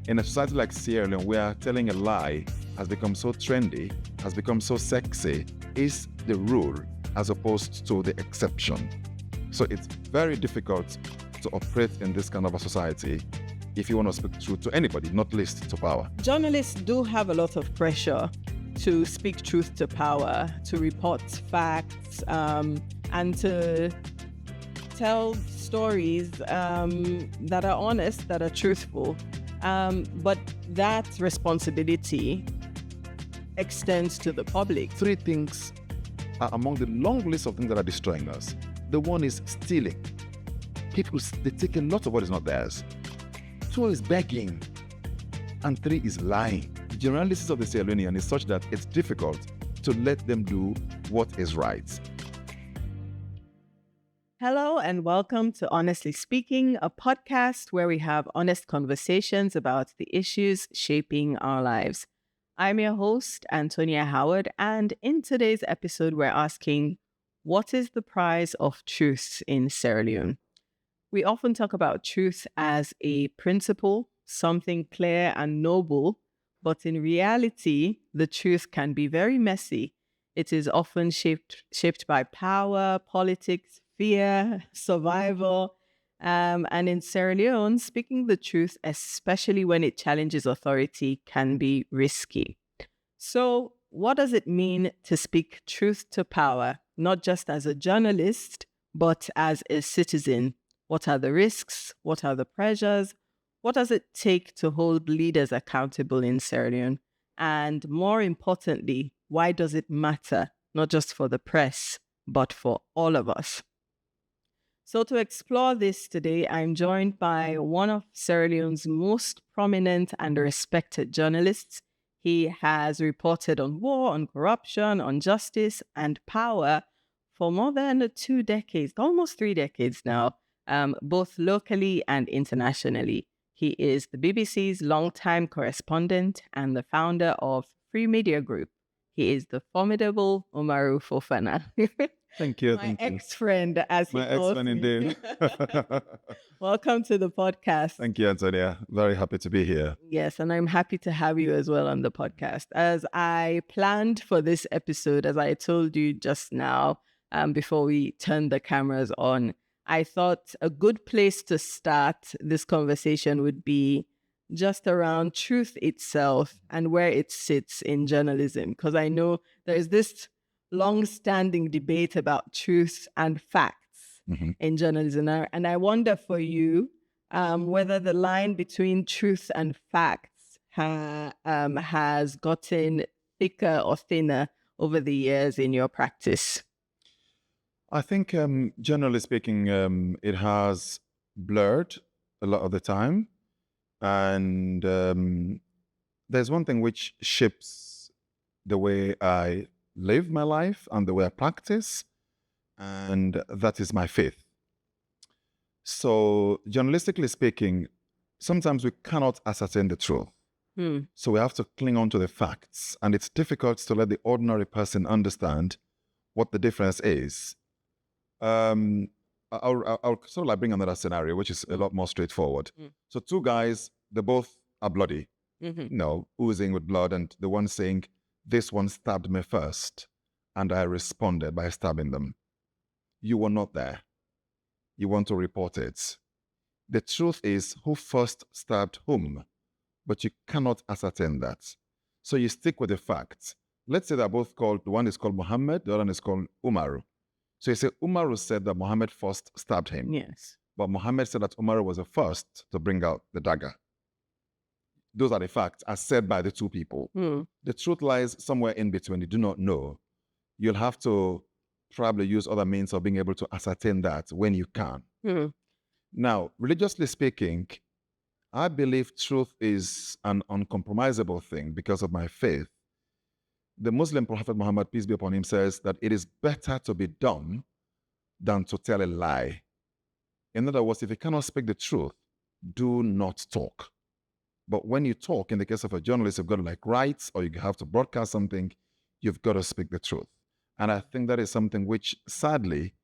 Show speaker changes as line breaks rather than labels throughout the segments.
In a society like Sierra Leone, where telling a lie has become so trendy, has become so sexy, is the rule as opposed to the exception. So it's very difficult to operate in this kind of a society if you want to speak truth to anybody, not least to power.
Journalists do have a lot of pressure to speak truth to power, to report facts, and to tell stories that are honest, that are truthful. But that responsibility extends to the public.
Three things are among the long list of things that are destroying us. The one is stealing. People, they take a lot of what is not theirs. Two is begging. And three is lying. The generalities of the Sierra Leonean is such that it's difficult to let them do what is right.
Hello and welcome to Honestly Speaking, a podcast where we have honest conversations about the issues shaping our lives. I'm your host, Antonia Howard, and in today's episode, we're asking, what is the price of truth in Sierra Leone? We often talk about truth as a principle, something clear and noble, but in reality, the truth can be very messy. It is often shaped by power, politics, fear, survival, and in Sierra Leone, speaking the truth, especially when it challenges authority, can be risky. So, what does it mean to speak truth to power, not just as a journalist, but as a citizen? What are the risks? What are the pressures? What does it take to hold leaders accountable in Sierra Leone? And more importantly, why does it matter, not just for the press, but for all of us? So to explore this today, I'm joined by one of Sierra Leone's most prominent and respected journalists. He has reported on war, on corruption, on justice and power for more than 2 decades, almost 3 decades now, both locally and internationally. He is the BBC's longtime correspondent and the founder of Free Media Group. He is the formidable Umaru Fofana.
Thank you.
My ex-friend, as he
My
calls
ex-friend
me.
indeed.
Welcome to the podcast.
Thank you, Antonia. Very happy to be here.
Yes, and I'm happy to have you as well on the podcast. As I planned for this episode, as I told you just now, before we turned the cameras on, I thought a good place to start this conversation would be just around truth itself and where it sits in journalism. Because I know there's this long-standing debate about truth and facts in journalism. And I wonder for you whether the line between truth and facts has gotten thicker or thinner over the years in your practice.
I think, generally speaking, it has blurred a lot of the time. And there's one thing which shapes the way I live my life and the way I practice, and that is my faith. So, journalistically speaking, sometimes we cannot ascertain the truth. So we have to cling on to the facts, and it's difficult to let the ordinary person understand what the difference is. I'll sort of like bring another scenario, which is a lot more straightforward. So two guys, they both are bloody, oozing with blood, and the one saying, this one stabbed me first, and I responded by stabbing them. You were not there. You want to report it. The truth is who first stabbed whom, but you cannot ascertain that. So you stick with the facts. Let's say they're both called, the one is called Muhammad, the other one is called Umaru. So you say Umaru said that Muhammad first stabbed him.
Yes.
But Muhammad said that Umaru was the first to bring out the dagger. Those are the facts as said by the two people. The truth lies somewhere in between. You do not know. You'll have to probably use other means of being able to ascertain that when you can. Now, religiously speaking, I believe truth is an uncompromisable thing because of my faith. The Muslim Prophet Muhammad, peace be upon him, says that it is better to be dumb than to tell a lie. In other words, if you cannot speak the truth, do not talk. But when you talk, in the case of a journalist, you've got to like write or you have to broadcast something, you've got to speak the truth. And I think that is something which, sadly,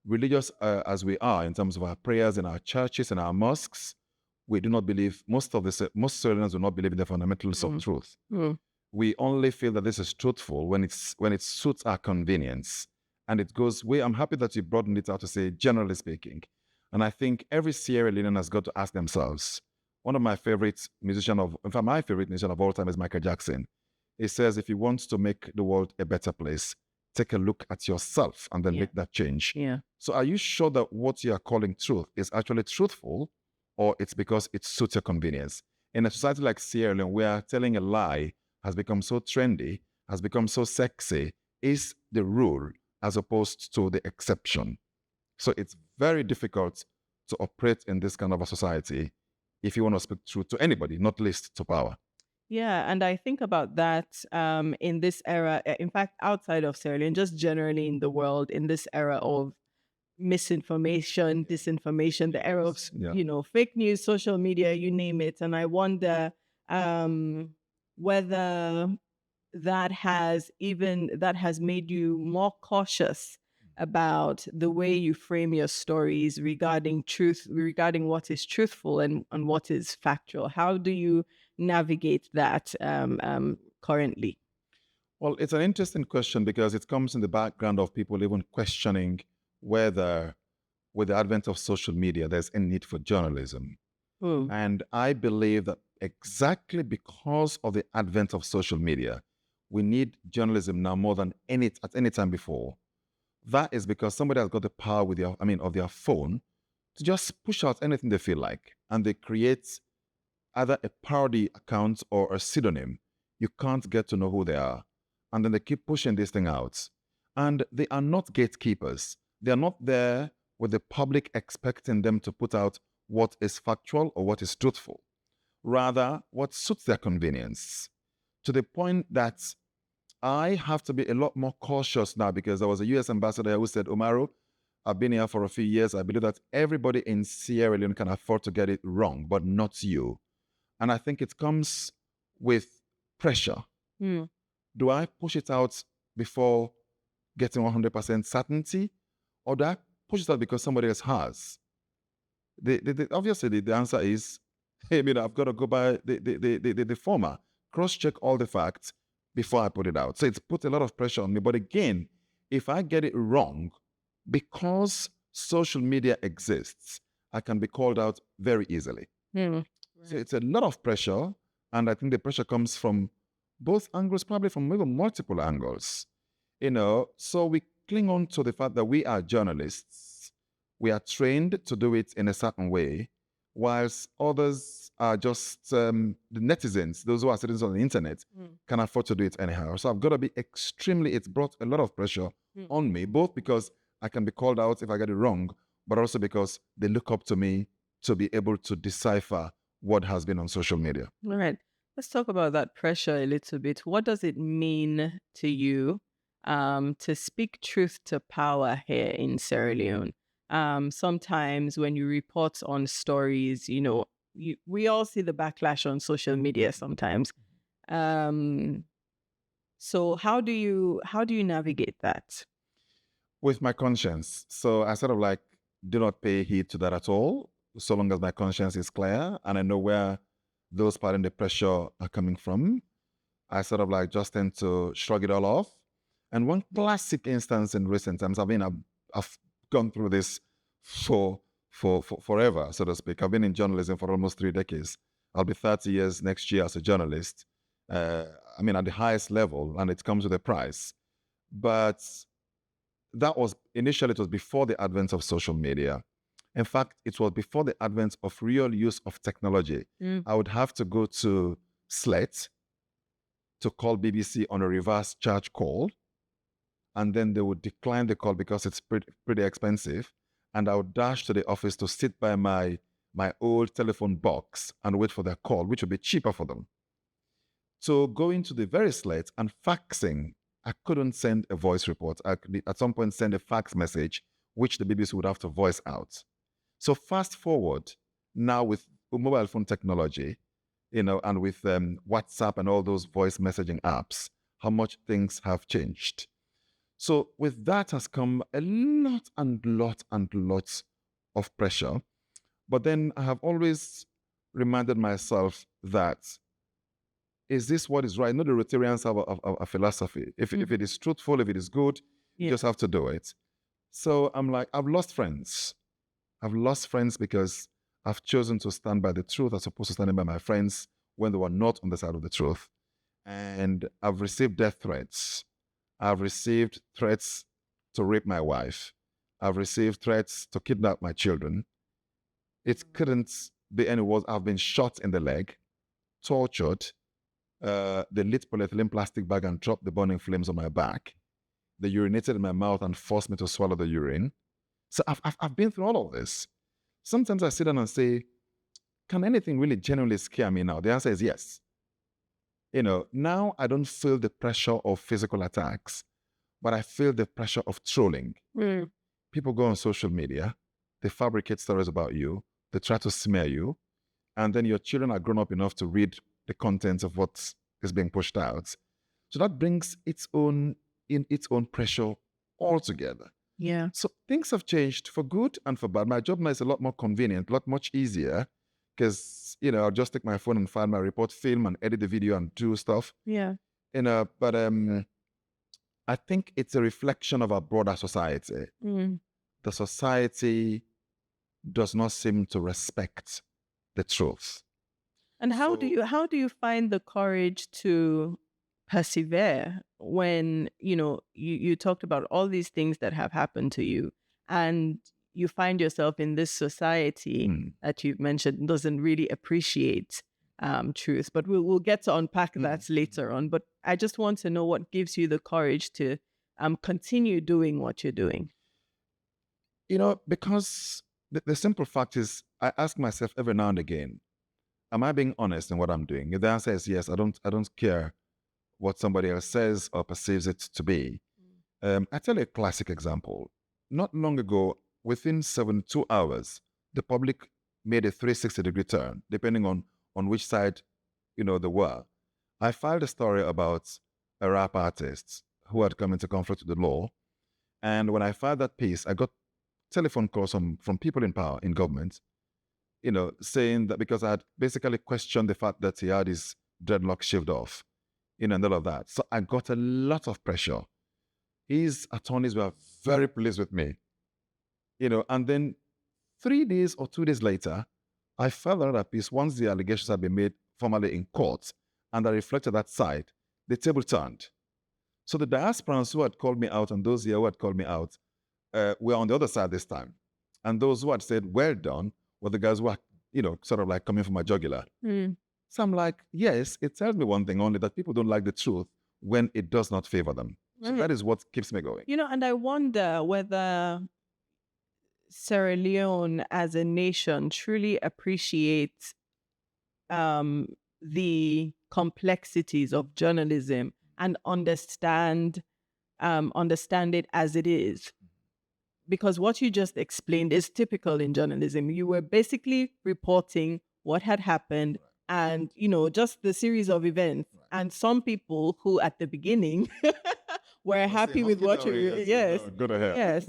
religious as we are in terms of our prayers in our churches and our mosques, we do not believe, most Sierra Leoneans do not believe in the fundamentals of truth. We only feel that this is truthful when it suits our convenience. And it goes way, I'm happy that you broadened it out to say, generally speaking. And I think every Sierra Leonean has got to ask themselves, one of my favorite musicians my favorite musician of all time is Michael Jackson. He says, if you want to make the world a better place, take a look at yourself and then make that change.
Yeah.
So are you sure that what you are calling truth is actually truthful, or it's because it suits your convenience? In a society like Sierra Leone, where telling a lie has become so trendy, has become so sexy, is the rule as opposed to the exception. So it's very difficult to operate in this kind of a society if you want to speak truth to anybody, not least to power.
Yeah, and I think about that in this era, in fact, outside of Sierra Leone, just generally in the world, in this era of misinformation, disinformation, the era of, fake news, social media, you name it. And I wonder whether that has made you more cautious about the way you frame your stories regarding truth, regarding what is truthful and what is factual. How do you navigate that currently?
Well, it's an interesting question because it comes in the background of people even questioning whether, with the advent of social media, there's any need for journalism. And I believe that exactly because of the advent of social media, we need journalism now more than at any time before. That is because somebody has got the power of their phone to just push out anything they feel like, and they create either a parody account or a pseudonym. You can't get to know who they are, and then they keep pushing this thing out. And they are not gatekeepers. They are not there with the public expecting them to put out what is factual or what is truthful. Rather, what suits their convenience. To the point that I have to be a lot more cautious now, because there was a US ambassador who said, Umaru, I've been here for a few years. I believe that everybody in Sierra Leone can afford to get it wrong, but not you. And I think it comes with pressure. Do I push it out before getting 100% certainty? Or do I push it out because somebody else has? Obviously, the answer is, hey, I've got to go by the former. Cross-check all the facts before I put it out. So it's put a lot of pressure on me. But again, if I get it wrong, because social media exists, I can be called out very easily. Right. So it's a lot of pressure. And I think the pressure comes from both angles, probably from even multiple angles. So we cling on to the fact that we are journalists. We are trained to do it in a certain way, whilst others are just the netizens, those who are citizens on the internet, can afford to do it anyhow. So I've got to be it's brought a lot of pressure on me, both because I can be called out if I get it wrong, but also because they look up to me to be able to decipher what has been on social media.
All right. Let's talk about that pressure a little bit. What does it mean to you to speak truth to power here in Sierra Leone? Sometimes when you report on stories, we all see the backlash on social media sometimes. So how do you navigate that?
With my conscience. So I sort of do not pay heed to that at all, so long as my conscience is clear and I know where those part in the pressure are coming from. I sort of just tend to shrug it all off. And one classic instance in recent times, I've gone through this for forever, so to speak. I've been in journalism for almost 3 decades. I'll be 30 years next year as a journalist. At the highest level, and it comes with a price. But that was initially, it was before the advent of social media. In fact, it was before the advent of real use of technology. I would have to go to Slate to call BBC on a reverse charge call, and then they would decline the call because it's pretty expensive. And I would dash to the office to sit by my old telephone box and wait for their call, which would be cheaper for them. So going to the very Slate and faxing, I couldn't send a voice report. I could at some point send a fax message, which the BBC would have to voice out. So fast forward now with mobile phone technology, and with WhatsApp and all those voice messaging apps, how much things have changed. So with that has come a lot and lots of pressure. But then I have always reminded myself that, is this what is right? You know, the Rotarians have a philosophy. If it is truthful, if it is good, you just have to do it. So I'm like, I've lost friends. I've lost friends because I've chosen to stand by the truth as opposed to standing by my friends when they were not on the side of the truth. And I've received death threats. I've received threats to rape my wife. I've received threats to kidnap my children. It couldn't be any worse. I've been shot in the leg, tortured. They lit polyethylene plastic bag and dropped the burning flames on my back. They urinated in my mouth and forced me to swallow the urine. So I've been through all of this. Sometimes I sit down and say, can anything really genuinely scare me now? The answer is yes. You know, now I don't feel the pressure of physical attacks, but I feel the pressure of trolling. People go on social media, they fabricate stories about you, they try to smear you, and then your children are grown up enough to read the contents of what is being pushed out. So that brings its own pressure altogether.
Yeah.
So things have changed for good and for bad. My job now is a lot more convenient, a lot much easier, because, you know, I'll just take my phone and file my report, film and edit the video and do stuff.
Yeah.
You know, but I think it's a reflection of our broader society. The society does not seem to respect the truth.
And how do you find the courage to persevere when, you know, you talked about all these things that have happened to you, and you find yourself in this society that you've mentioned doesn't really appreciate truth? But we'll get to unpack that later on. But I just want to know what gives you the courage to continue doing what you're doing.
You know, because the simple fact is, I ask myself every now and again, am I being honest in what I'm doing? If the answer is yes, I don't care what somebody else says or perceives it to be. I tell you a classic example. Not long ago, within 72 hours, the public made a 360-degree turn, depending on which side, you know, they were. I filed a story about a rap artist who had come into conflict with the law. And when I filed that piece, I got telephone calls from people in power, in government, you know, saying that because I had basically questioned the fact that he had his dreadlock shaved off, you know, and all of that. So I got a lot of pressure. His attorneys were very pleased with me, you know, and then 3 days or 2 days later, I filed another piece once the allegations had been made formally in court, and I reflected that side. The table turned. So the diasporans who had called me out and those here who had called me out were on the other side this time. And those who had said, well done, were the guys who were, you know, sort of like coming from my jugular. So I'm like, yes, it tells me one thing only, that people don't like the truth when it does not favor them. So that is what keeps me going.
You know, and I wonder whether Sierra Leone as a nation truly appreciates the complexities of journalism and understand it as it is. Because what you just explained is typical in journalism. You were basically reporting what had happened and, you know, just the series of events. And some people who at the beginning were happy with what you... Yes.
Go ahead.
Yes.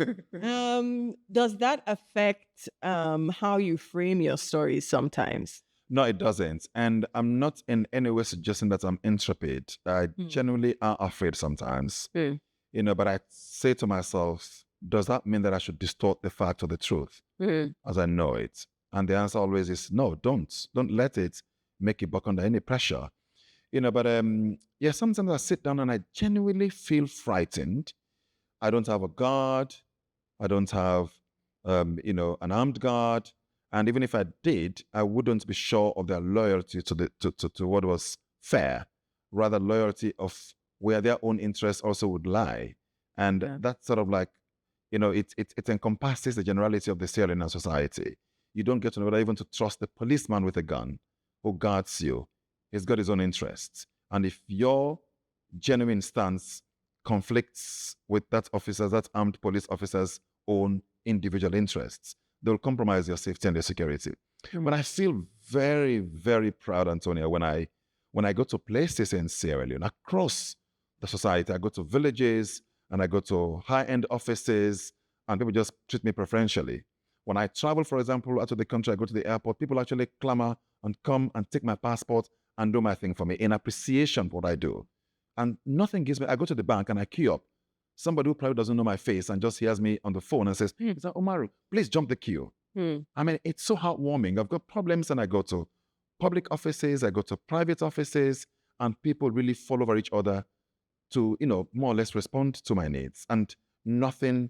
Does that affect how you frame your stories sometimes?
No, it doesn't. And I'm not in any way suggesting that I'm intrepid. I genuinely am afraid sometimes. You know, but I say to myself, does that mean that I should distort the fact or the truth as I know it? And the answer always is no, don't. Don't let it make you buck under any pressure. You know, but yeah, sometimes I sit down and I genuinely feel frightened. I don't have a guard. I don't have, you know, an armed guard. And even if I did, I wouldn't be sure of their loyalty to what was fair, rather loyalty of where their own interests also would lie. And that's sort of like, you know, it encompasses the generality of the Sierra Leone society. You don't get to know whether even to trust the policeman with a gun who guards you. He's got his own interests. And if your genuine stance conflicts with that armed police officer's own individual interests, they'll compromise your safety and your security. But I feel very, very proud, Antonia, when I go to places in Sierra Leone, across the society. I go to villages and I go to high-end offices and people just treat me preferentially. When I travel, for example, out of the country, I go to the airport, people actually clamor and come and take my passport and do my thing for me in appreciation for what I do. And nothing gives me, I go to the bank and I queue up. Somebody who probably doesn't know my face and just hears me on the phone and says, Umaru, please jump the queue. I mean, it's so heartwarming. I've got problems and I go to public offices, I go to private offices, and people really fall over each other to, more or less respond to my needs. And nothing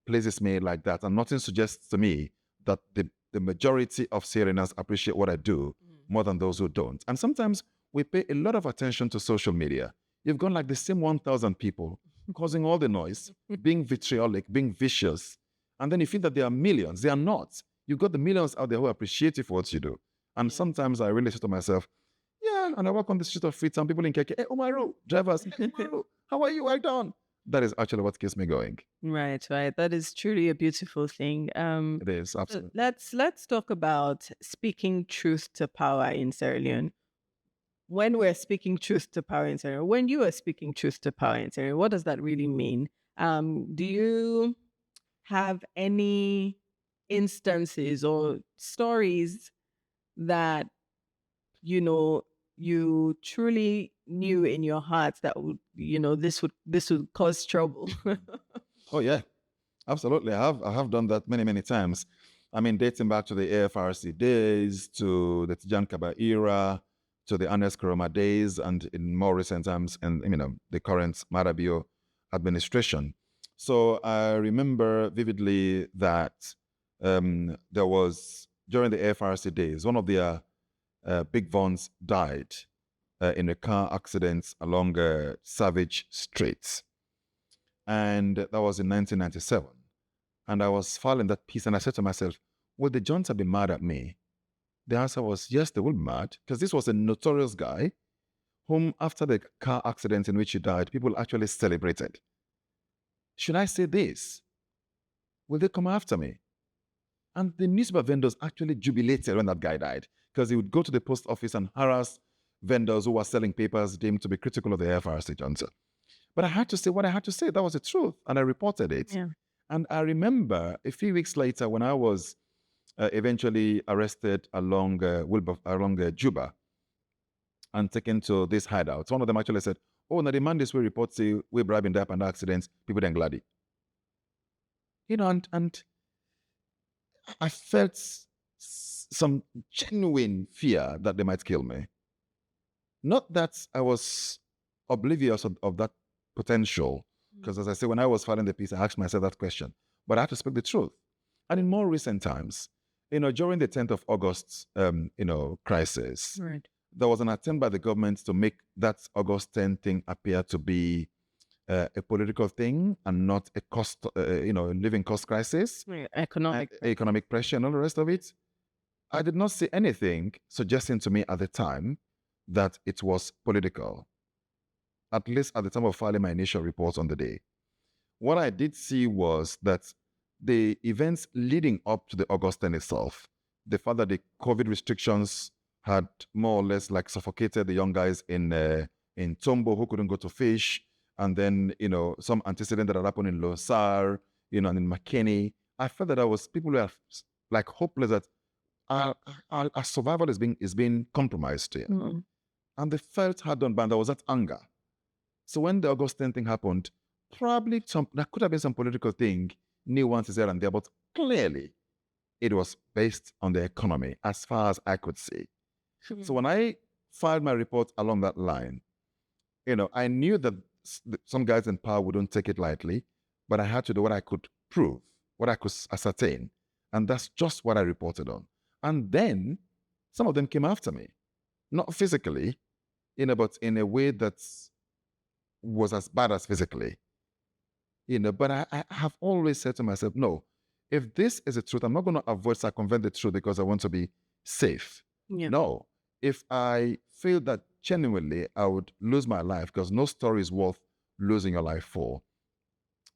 pleases me like that. And nothing suggests to me that the majority of Sierra Leoneans appreciate what I do more than those who don't. And sometimes we pay a lot of attention to social media. You've got like the same 1,000 people causing all the noise, being vitriolic, being vicious. And then you feel that there are millions. They are not. You've got the millions out there who appreciate you for what you do. And sometimes I really say to myself, yeah, and I walk on the street of Freetown, people in Keke, hey, Umaru, drivers, hey, Umaru, how are you? Well done. That is actually what keeps me going.
Right. That is truly a beautiful thing.
It is, absolutely.
Let's talk about speaking truth to power in Sierra Leone. When we're speaking truth to power in Sierra Leone, when you are speaking truth to power in Sierra Leone, what does that really mean? Do you have any instances or stories that, you truly knew in your heart that would, this would cause trouble?
Oh yeah, absolutely. I have done that many, many times. I mean, dating back to the AFRC days, to the Tijan Kaba era, to the Ernest Koroma days, and in more recent times, and the current Marabio administration. So I remember vividly that there was, during the AFRC days, one of their big vons died in a car accident along Savage Street. And that was in 1997. And I was filing that piece and I said to myself, would the junta be mad at me? The answer was, yes, they would be mad, because this was a notorious guy whom, after the car accident in which he died, people actually celebrated. Should I say this? Will they come after me? And the newspaper vendors actually jubilated when that guy died, because he would go to the post office and harass vendors who were selling papers deemed to be critical of the FRC junta. But I had to say what I had to say. That was the truth. And I reported it.
Yeah.
And I remember a few weeks later when I was eventually arrested along Juba and taken to this hideout. One of them actually said, oh, now the man this way reports say we bribing that and accidents, people then glad. And I felt some genuine fear that they might kill me. Not that I was oblivious of that potential, because as I say, when I was filing the piece, I asked myself that question, but I had to speak the truth. And in more recent times, during the 10th of August, crisis,
right,
there was an attempt by the government to make that August 10th thing appear to be a political thing and not a cost, living cost crisis, economic pressure and all the rest of it. I did not see anything suggesting to me at the time that it was political, at least at the time of filing my initial report on the day. What I did see was that the events leading up to the August 10 itself, the fact that the COVID restrictions had more or less like suffocated the young guys in Tombo who couldn't go to fish, and then, some antecedent that had happened in Losar, and in McKinney, I felt that people were like hopeless that our survival is being compromised here.
Mm-hmm.
And they felt hard done by, and there was that anger. So when the August 10th thing happened, probably there could have been some political thing, nuances here and there, but clearly it was based on the economy as far as I could see. So when I filed my report along that line, I knew that some guys in power wouldn't take it lightly, but I had to do what I could prove, what I could ascertain. And that's just what I reported on. And then some of them came after me, not physically, but in a way that was as bad as physically. But I have always said to myself, no, if this is the truth, I'm not going to avoid circumvent the truth because I want to be safe.
Yeah.
No, if I feel that genuinely I would lose my life, because no story is worth losing your life for,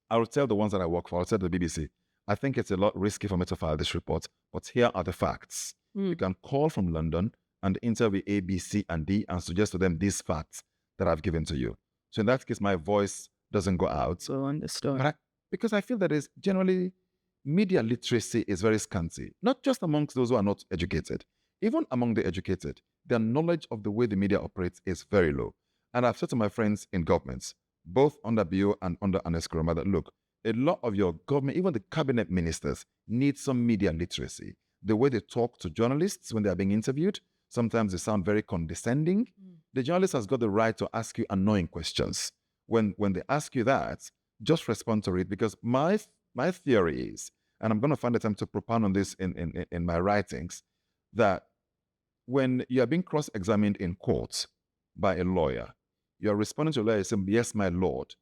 I will tell the ones that I work for, I'll tell the BBC, I think it's a lot risky for me to file this report, but here are the facts. You can call from London and interview A, B, C, and D and suggest to them these facts that I've given to you. So in that case, my voice doesn't go out.
So understood.
But because I feel that it's generally media literacy is very scanty, not just amongst those who are not educated. Even among the educated, their knowledge of the way the media operates is very low. And I've said to my friends in governments, both under BO and under Ernest Koroma, that look, a lot of your government, even the cabinet ministers, need some media literacy. The way they talk to journalists when they are being interviewed, sometimes they sound very condescending. The journalist has got the right to ask you annoying questions. When they ask you that, just respond to it, because my theory is, and I'm going to find the time to propound on this in my writings, that when you are being cross-examined in court by a lawyer, you are responding to a lawyer saying, yes, my lord,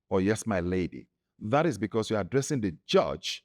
or yes, my lady. That is because you're addressing the judge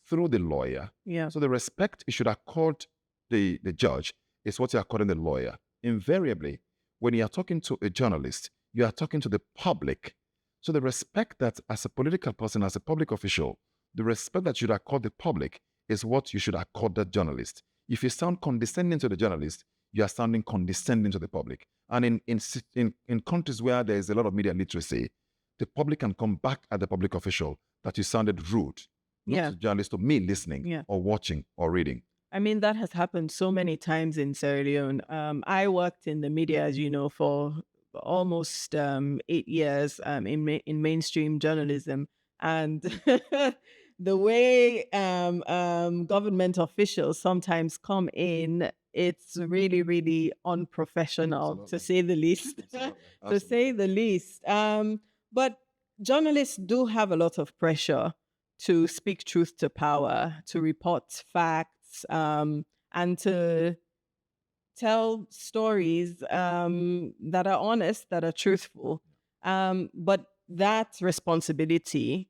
through the lawyer.
Yeah.
So the respect you should accord the judge is what you're according the lawyer. Invariably, when you are talking to a journalist, you are talking to the public. So the respect that as a political person, as a public official, the respect that you should accord the public is what you should accord that journalist. If you sound condescending to the journalist, you are sounding condescending to the public. And in countries where there is a lot of media literacy, the public can come back at the public official that you sounded rude, not to the journalist, to me listening or watching or reading.
I mean, that has happened so many times in Sierra Leone. I worked in the media, as you know, for almost 8 years in mainstream journalism. And the way government officials sometimes come in, it's really, really unprofessional, to say the least. To say the least. But journalists do have a lot of pressure to speak truth to power, to report facts, and to tell stories that are honest, that are truthful. But that responsibility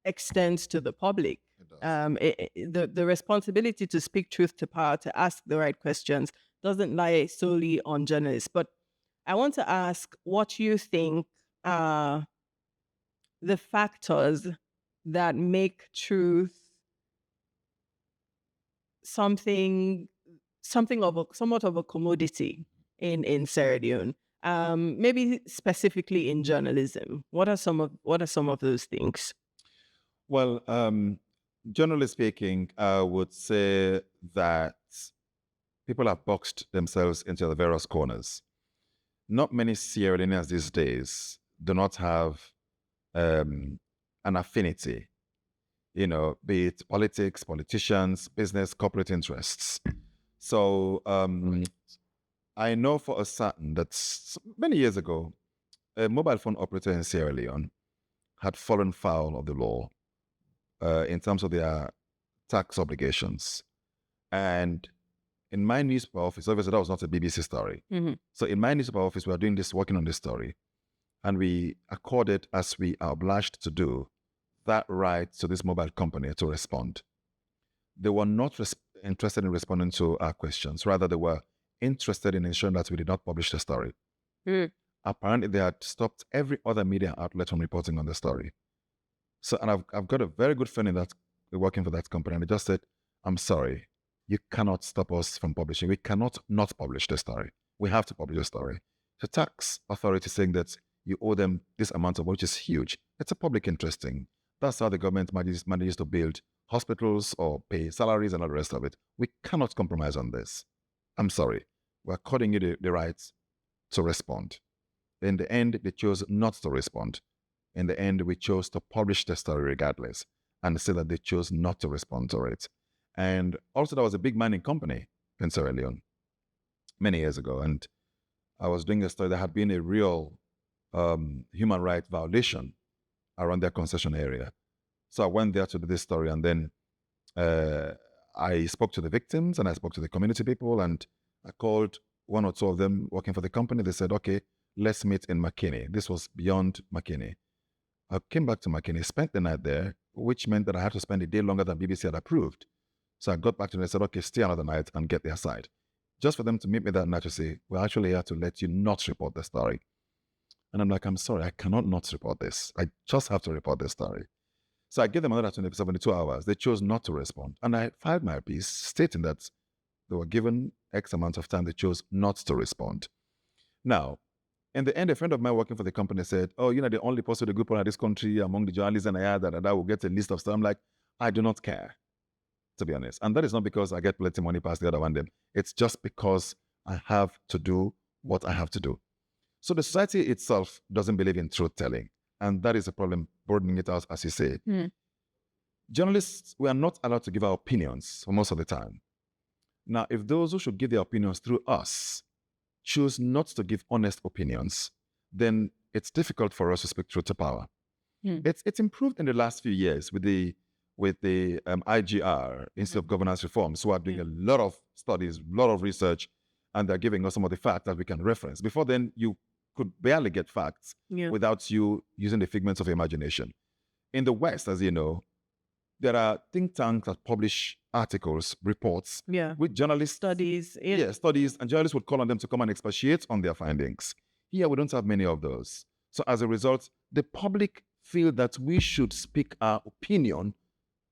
extends to the public. The responsibility to speak truth to power, to ask the right questions, doesn't lie solely on journalists. But I want to ask what you think are the factors that make truth somewhat of a commodity in Sierra Leone. Maybe specifically in journalism. What are some of those things?
Well, generally speaking, I would say that people have boxed themselves into the various corners. Not many Sierra Leoneans these days do not have an affinity, be it politics, politicians, business, corporate interests. So I know for a certain that many years ago, a mobile phone operator in Sierra Leone had fallen foul of the law in terms of their tax obligations. And in my newspaper office, obviously that was not a BBC story. Mm-hmm. So in my newspaper office, we are working on this story. And we accorded, as we are obliged to do, that right to this mobile company to respond. They were not interested in responding to our questions. Rather, they were interested in ensuring that we did not publish the story. Mm. Apparently, they had stopped every other media outlet from reporting on the story. So, and I've got a very good friend in that working for that company, and they just said, "I'm sorry, you cannot stop us from publishing. We cannot not publish the story. We have to publish the story." The tax authority saying that you owe them this amount of, which is huge. It's a public interest thing. That's how the government manages to build hospitals or pay salaries and all the rest of it. We cannot compromise on this. I'm sorry. We're according you the right to respond. In the end, they chose not to respond. In the end, we chose to publish the story regardless, and say that they chose not to respond to it. And also, there was a big mining company in Sierra Leone many years ago, and I was doing a story that had been a real human rights violation around their concession area. So I went there to do this story, and then I spoke to the victims and I spoke to the community people, and I called one or two of them working for the company. They said, "Okay, let's meet in McKinney." This was beyond McKinney. I came back to McKinney, spent the night there, which meant that I had to spend a day longer than BBC had approved. So I got back to them and said, "Okay, stay another night and get their side." Just for them to meet me that night to say, "We're actually here to let you not report the story." And I'm like, "I'm sorry, I cannot not report this. I just have to report this story." So I gave them another 72 hours. They chose not to respond. And I filed my piece stating that they were given X amount of time. They chose not to respond. Now, in the end, a friend of mine working for the company said, "Oh, the only person with a good point in this country among the journalists and I had that will get a list of stuff." I'm like, I do not care, to be honest. And that is not because I get plenty money past the other one. Then it's just because I have to do what I have to do. So the society itself doesn't believe in truth-telling. And that is a problem, broadening it out, as you say. Journalists, we are not allowed to give our opinions for most of the time. Now, if those who should give their opinions through us choose not to give honest opinions, then it's difficult for us to speak truth to power. It's improved in the last few years with the IGR, Institute of Governance Reforms, who are doing a lot of studies, a lot of research, and they're giving us some of the facts that we can reference. Before then, you could barely get facts without you using the figments of imagination. In the West, as you know, there are think tanks that publish articles, reports, with journalists.
Studies.
Studies, and journalists would call on them to come and expatiate on their findings. Here, we don't have many of those. So as a result, the public feel that we should speak our opinion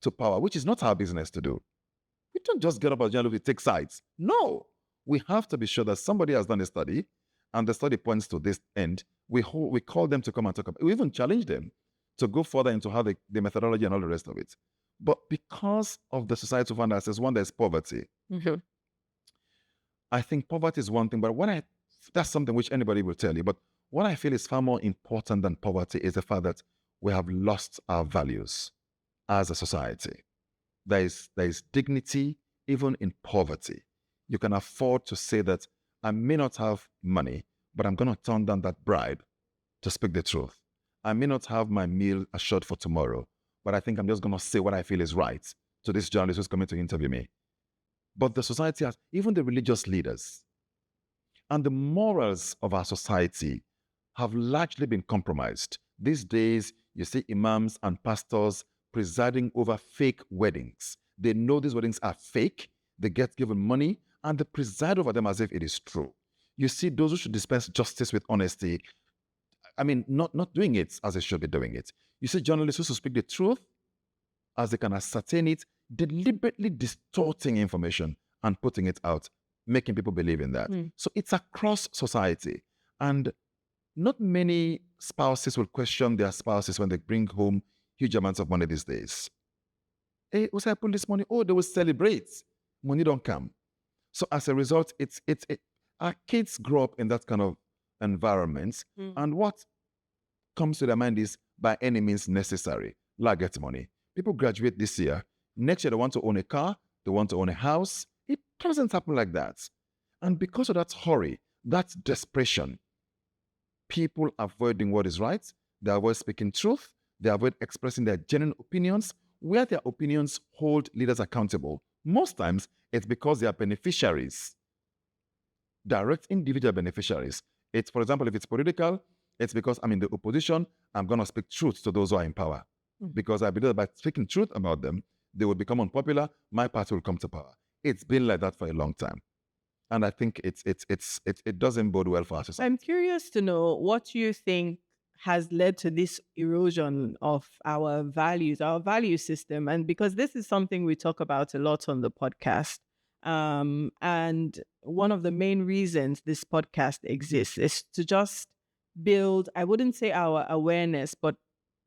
to power, which is not our business to do. We don't just get up as journalists, we take sides. No, we have to be sure that somebody has done a study, and the study points to this end. We call them to come and talk about it. We even challenge them to go further into how the methodology and all the rest of it. But because of the society of understanding, one, there's poverty. I think poverty is one thing, but that's something which anybody will tell you. But what I feel is far more important than poverty is the fact that we have lost our values as a society. There is dignity even in poverty. You can afford to say that I may not have money, but I'm going to turn down that bribe to speak the truth. I may not have my meal assured for tomorrow, but I think I'm just going to say what I feel is right to this journalist who's coming to interview me. But the society has, even the religious leaders, and the morals of our society have largely been compromised. These days, you see imams and pastors presiding over fake weddings. They know these weddings are fake, they get given money, and they preside over them as if it is true. You see those who should dispense justice with honesty, not doing it as they should be doing it. You see journalists who should speak the truth as they can ascertain it, deliberately distorting information and putting it out, making people believe in that. So it's across society. And not many spouses will question their spouses when they bring home huge amounts of money these days. Hey, what's happened this morning? Oh, they will celebrate. Money don't come. So as a result, our kids grow up in that kind of environment. And what comes to their mind is by any means necessary. Like get money. People graduate this year. Next year, they want to own a car. They want to own a house. It doesn't happen like that. And because of that hurry, that desperation, people avoiding what is right. They avoid speaking truth. They avoid expressing their genuine opinions, where their opinions hold leaders accountable. Most times, it's because they are beneficiaries, direct individual beneficiaries. It's, for example, if it's political, it's because I'm in the opposition, I'm going to speak truth to those who are in power. Because I believe that by speaking truth about them, they will become unpopular, my party will come to power. It's been like that for a long time. And I think it doesn't bode well for our society.
I'm curious to know what you think has led to this erosion of our values, our value system. And because this is something we talk about a lot on the podcast. And one of the main reasons this podcast exists is to just build, I wouldn't say our awareness, but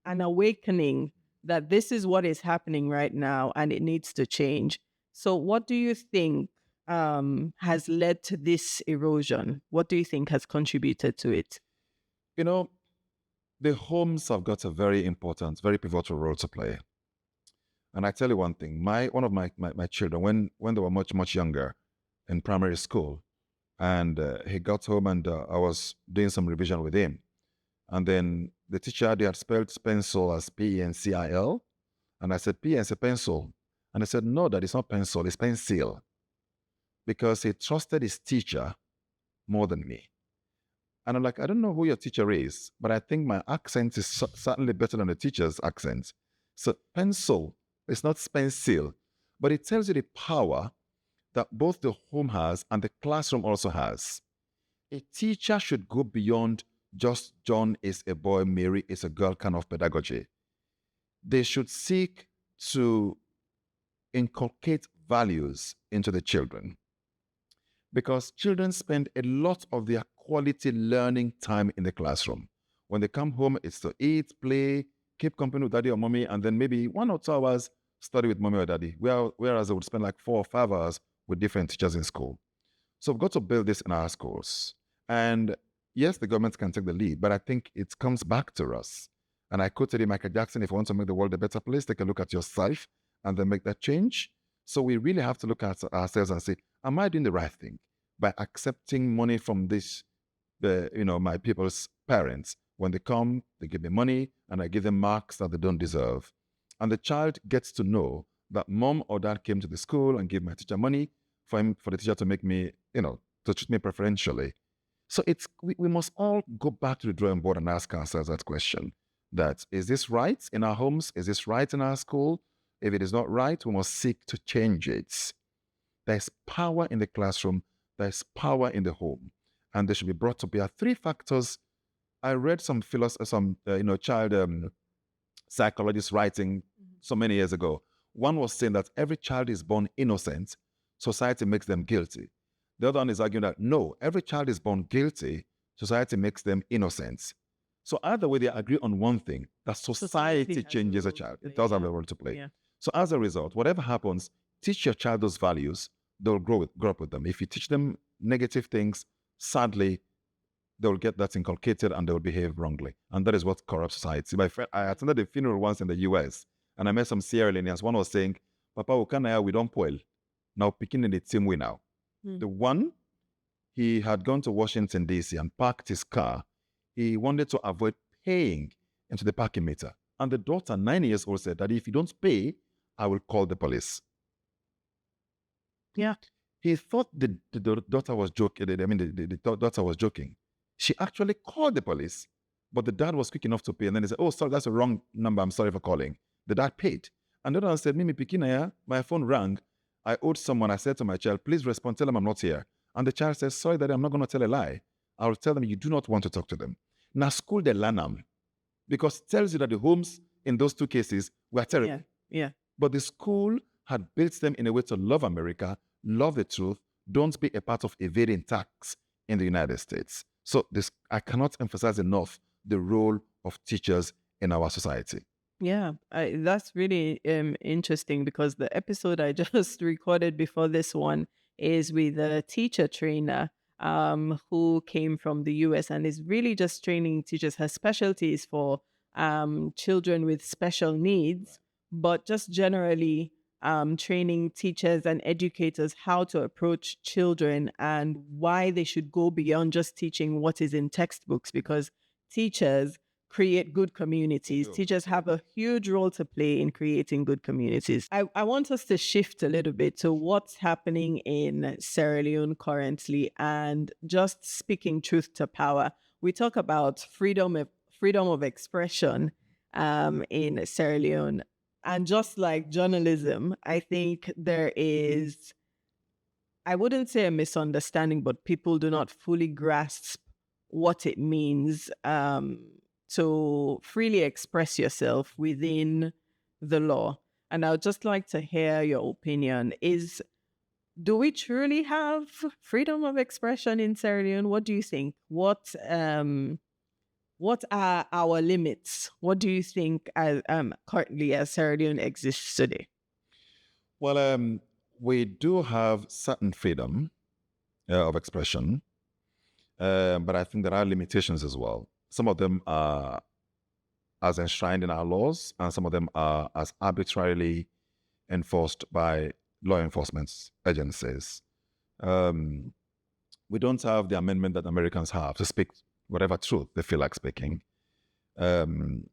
an awakening that this is what is happening right now and it needs to change. So what do you think has led to this erosion? What do you think has contributed to it?
The homes have got a very important, very pivotal role to play. And I tell you one thing, one of my children, when they were much, much younger in primary school, and he got home and I was doing some revision with him. And then the teacher, they had spelled pencil as P-E-N-C-I-L. And I said, P-E-N-C, pencil. And I said, no, that is not pencil, it's pencil. Because he trusted his teacher more than me. And I'm like, I don't know who your teacher is, but I think my accent is certainly better than the teacher's accent. So pencil, it's not pencil, but it tells you the power that both the home has and the classroom also has. A teacher should go beyond just John is a boy, Mary is a girl kind of pedagogy. They should seek to inculcate values into the children. Because children spend a lot of their quality learning time in the classroom. When they come home, it's to eat, play, keep company with daddy or mommy, and then maybe 1 or 2 hours study with mommy or daddy, whereas they would spend like 4 or 5 hours with different teachers in school. So we've got to build this in our schools. And yes, the government can take the lead, but I think it comes back to us. And I quoted Michael Jackson, if you want to make the world a better place, take a look at yourself and then make that change. So we really have to look at ourselves and say, am I doing the right thing by accepting money from this, my people's parents? When they come, they give me money and I give them marks that they don't deserve. And the child gets to know that mom or dad came to the school and gave my teacher money for the teacher to make me, to treat me preferentially. So we must all go back to the drawing board and ask ourselves that question. That is this right in our homes? Is this right in our school? If it is not right, we must seek to change it. There's power in the classroom. There's power in the home. And they should be brought to bear. 3 factors. I read some child psychologists writing so many years ago. One was saying that every child is born innocent. Society makes them guilty. The other one is arguing that no, every child is born guilty. Society makes them innocent. So either way, they agree on one thing, that society changes a child. It does have a role to play.
Yeah.
So as a result, whatever happens, teach your child those values. They'll grow up with them. If you teach them negative things, sadly, they'll get that inculcated and they'll behave wrongly. And that is what corrupts society. I attended a funeral once in the US and I met some Sierra Leoneans. One was saying, Papa, we don't poil. Now picking in the team we now. The one, he had gone to Washington, D.C. and parked his car. He wanted to avoid paying into the parking meter. And the daughter, 9 years old, said, Daddy, if you don't pay, I will call the police.
Yeah.
He thought the daughter was joking. The daughter was joking. She actually called the police, but the dad was quick enough to pay. And then he said, oh, sorry, that's a wrong number. I'm sorry for calling. The dad paid. And the other one said, Mimi Pikinaya, my phone rang. I owed someone. I said to my child, please respond. Tell them I'm not here. And the child says, sorry, Daddy, I'm not going to tell a lie. I will tell them you do not want to talk to them. Now, school, they learn them because it tells you that the homes in those 2 cases were terrible.
Yeah.
But the school had built them in a way to love America, love the truth, don't be a part of evading tax in the United States. So I cannot emphasize enough the role of teachers in our society.
Yeah, that's really interesting because the episode I just recorded before this one is with a teacher trainer who came from the US and is really just training teachers. Her specialty is for children with special needs, but just generally training teachers and educators how to approach children and why they should go beyond just teaching what is in textbooks, because teachers create good communities. Teachers have a huge role to play in creating good communities. I want us to shift a little bit to what's happening in Sierra Leone currently and just speaking truth to power. We talk about freedom of expression in Sierra Leone. And just like journalism, I think there is, I wouldn't say a misunderstanding, but people do not fully grasp what it means to freely express yourself within the law. And I would just like to hear your opinion. Do we truly have freedom of expression in Sierra Leone? What do you think? What are our limits? What do you think currently as Sierra Leone exists today?
Well, we do have certain freedom of expression, but I think there are limitations as well. Some of them are as enshrined in our laws, and some of them are as arbitrarily enforced by law enforcement agencies. We don't have the amendment that Americans have to speak whatever truth they feel like speaking. You're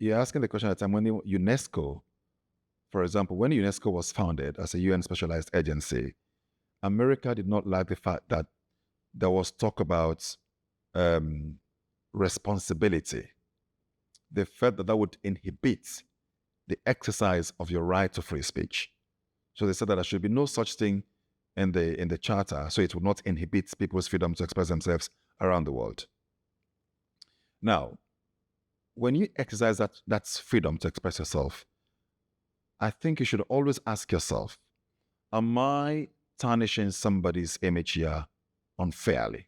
asking the question at a time when the UNESCO, for example, when UNESCO was founded as a UN specialized agency, America did not like the fact that there was talk about responsibility. They felt that would inhibit the exercise of your right to free speech. So they said that there should be no such thing in the charter, so it would not inhibit people's freedom to express themselves around the world. Now, when you exercise that freedom to express yourself, I think you should always ask yourself, am I tarnishing somebody's image here unfairly?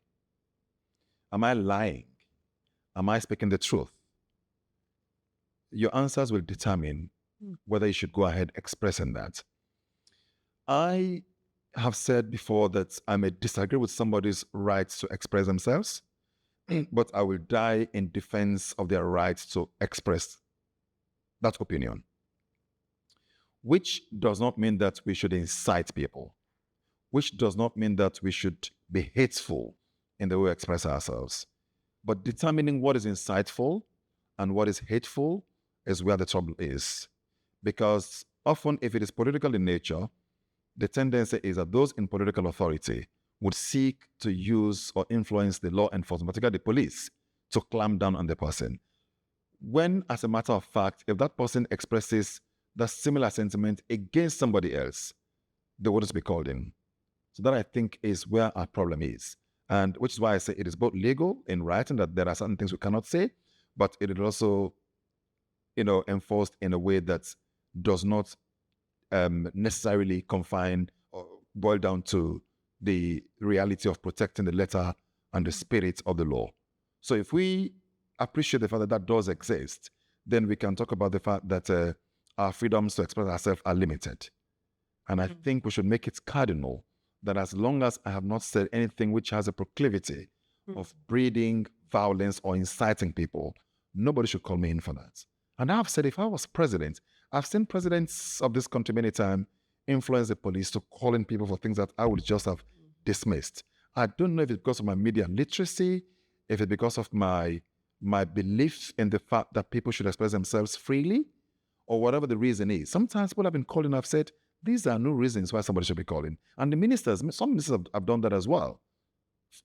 Am I lying? Am I speaking the truth? your answers will determine whether you should go ahead expressing that. I have said before that I may disagree with somebody's right to express themselves, but I will die in defense of their right to express that opinion, which does not mean that we should incite people, which does not mean that we should be hateful in the way we express ourselves. But determining what is insightful and what is hateful is where the trouble is. Because often, if it is political in nature, the tendency is that those in political authority would seek to use or influence the law enforcement, particularly the police, to clamp down on the person. When, as a matter of fact, if that person expresses that similar sentiment against somebody else, they wouldn't be called in. So that, I think, is where our problem is. And which is why I say it is both legal in writing that there are certain things we cannot say, but it is also, enforced in a way that does not necessarily confine or boil down to the reality of protecting the letter and the spirit of the law. So if we appreciate the fact that that does exist, then we can talk about the fact that our freedoms to express ourselves are limited. And I think we should make it cardinal that as long as I have not said anything which has a proclivity of breeding violence or inciting people, nobody should call me in for that. And I've said if I was president, I've seen presidents of this country many times influence the police to call in people for things that I would just have dismissed. I don't know if it's because of my media literacy, if it's because of my belief in the fact that people should express themselves freely, or whatever the reason is. Sometimes people have been calling, I've said, these are no reasons why somebody should be calling. And the ministers, some ministers have done that as well,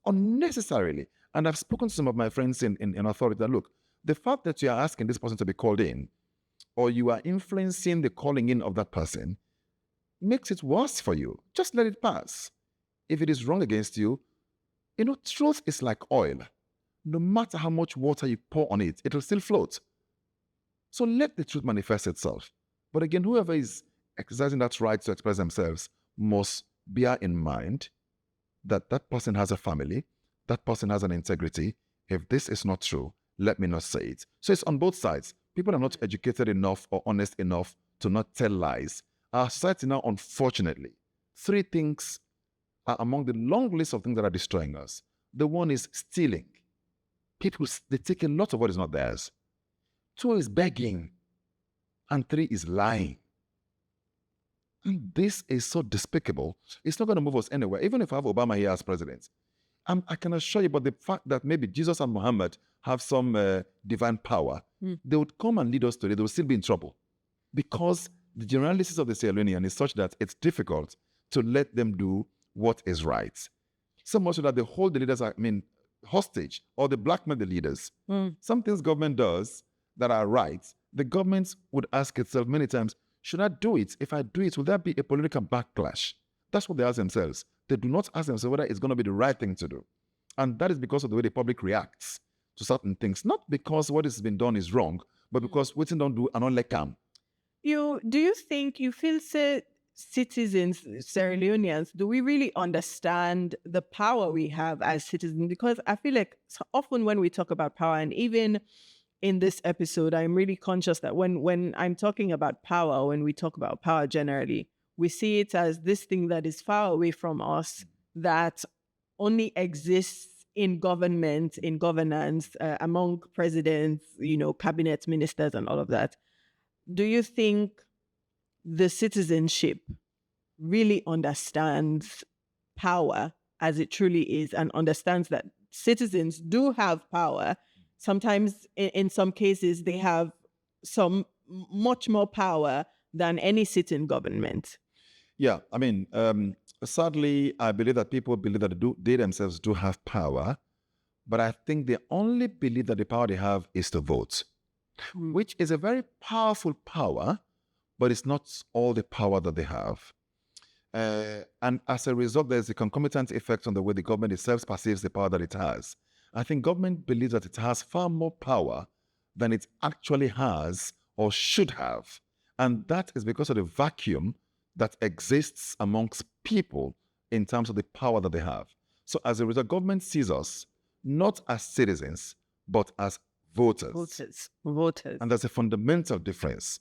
unnecessarily. And I've spoken to some of my friends in authority that, look, the fact that you are asking this person to be called in, or you are influencing the calling in of that person, makes it worse for you. Just let it pass. If it is wrong against you, truth is like oil. No matter how much water you pour on it, it will still float. So let the truth manifest itself. But again, whoever is exercising that right to express themselves must bear in mind that that person has a family, that person has an integrity. If this is not true, let me not say it. So it's on both sides. People are not educated enough or honest enough to not tell lies. Our society now, unfortunately, 3 things are among the long list of things that are destroying us. The one is stealing. People, they take a lot of what is not theirs. 2 is begging. And 3 is lying. And this is so despicable. It's not going to move us anywhere. Even if I have Obama here as president, I can assure you, but the fact that maybe Jesus and Muhammad have some divine power, they would come and lead us today, they will still be in trouble. Because the generalities of the Sierra Leonean is such that it's difficult to let them do what is right. So much so that they hold the leaders, hostage, or they blackmail the leaders. Some things government does that are right, the government would ask itself many times, should I do it? If I do it, will there be a political backlash? That's what they ask themselves. They do not ask themselves whether it's going to be the right thing to do. And that is because of the way the public reacts to certain things. Not because what has been done is wrong, but because what they don't do and not let come.
Do you think, you feel citizens, Sierra Leoneans, do we really understand the power we have as citizens? Because I feel like often when we talk about power, and even in this episode, I'm really conscious that when I'm talking about power, when we talk about power generally, we see it as this thing that is far away from us, that only exists in government, in governance, among presidents, cabinet ministers and all of that. Do you think the citizenship really understands power as it truly is, and understands that citizens do have power? Sometimes, in some cases, they have much more power than any sitting government.
Yeah, sadly, I believe that people believe that they themselves do have power, but I think they only believe that the power they have is to vote, which is a very powerful power, but it's not all the power that they have. And as a result, there's a concomitant effect on the way the government itself perceives the power that it has. I think government believes that it has far more power than it actually has or should have. And that is because of the vacuum that exists amongst people in terms of the power that they have. So as a result, government sees us not as citizens, but as voters.
Voters.
And there's a fundamental difference.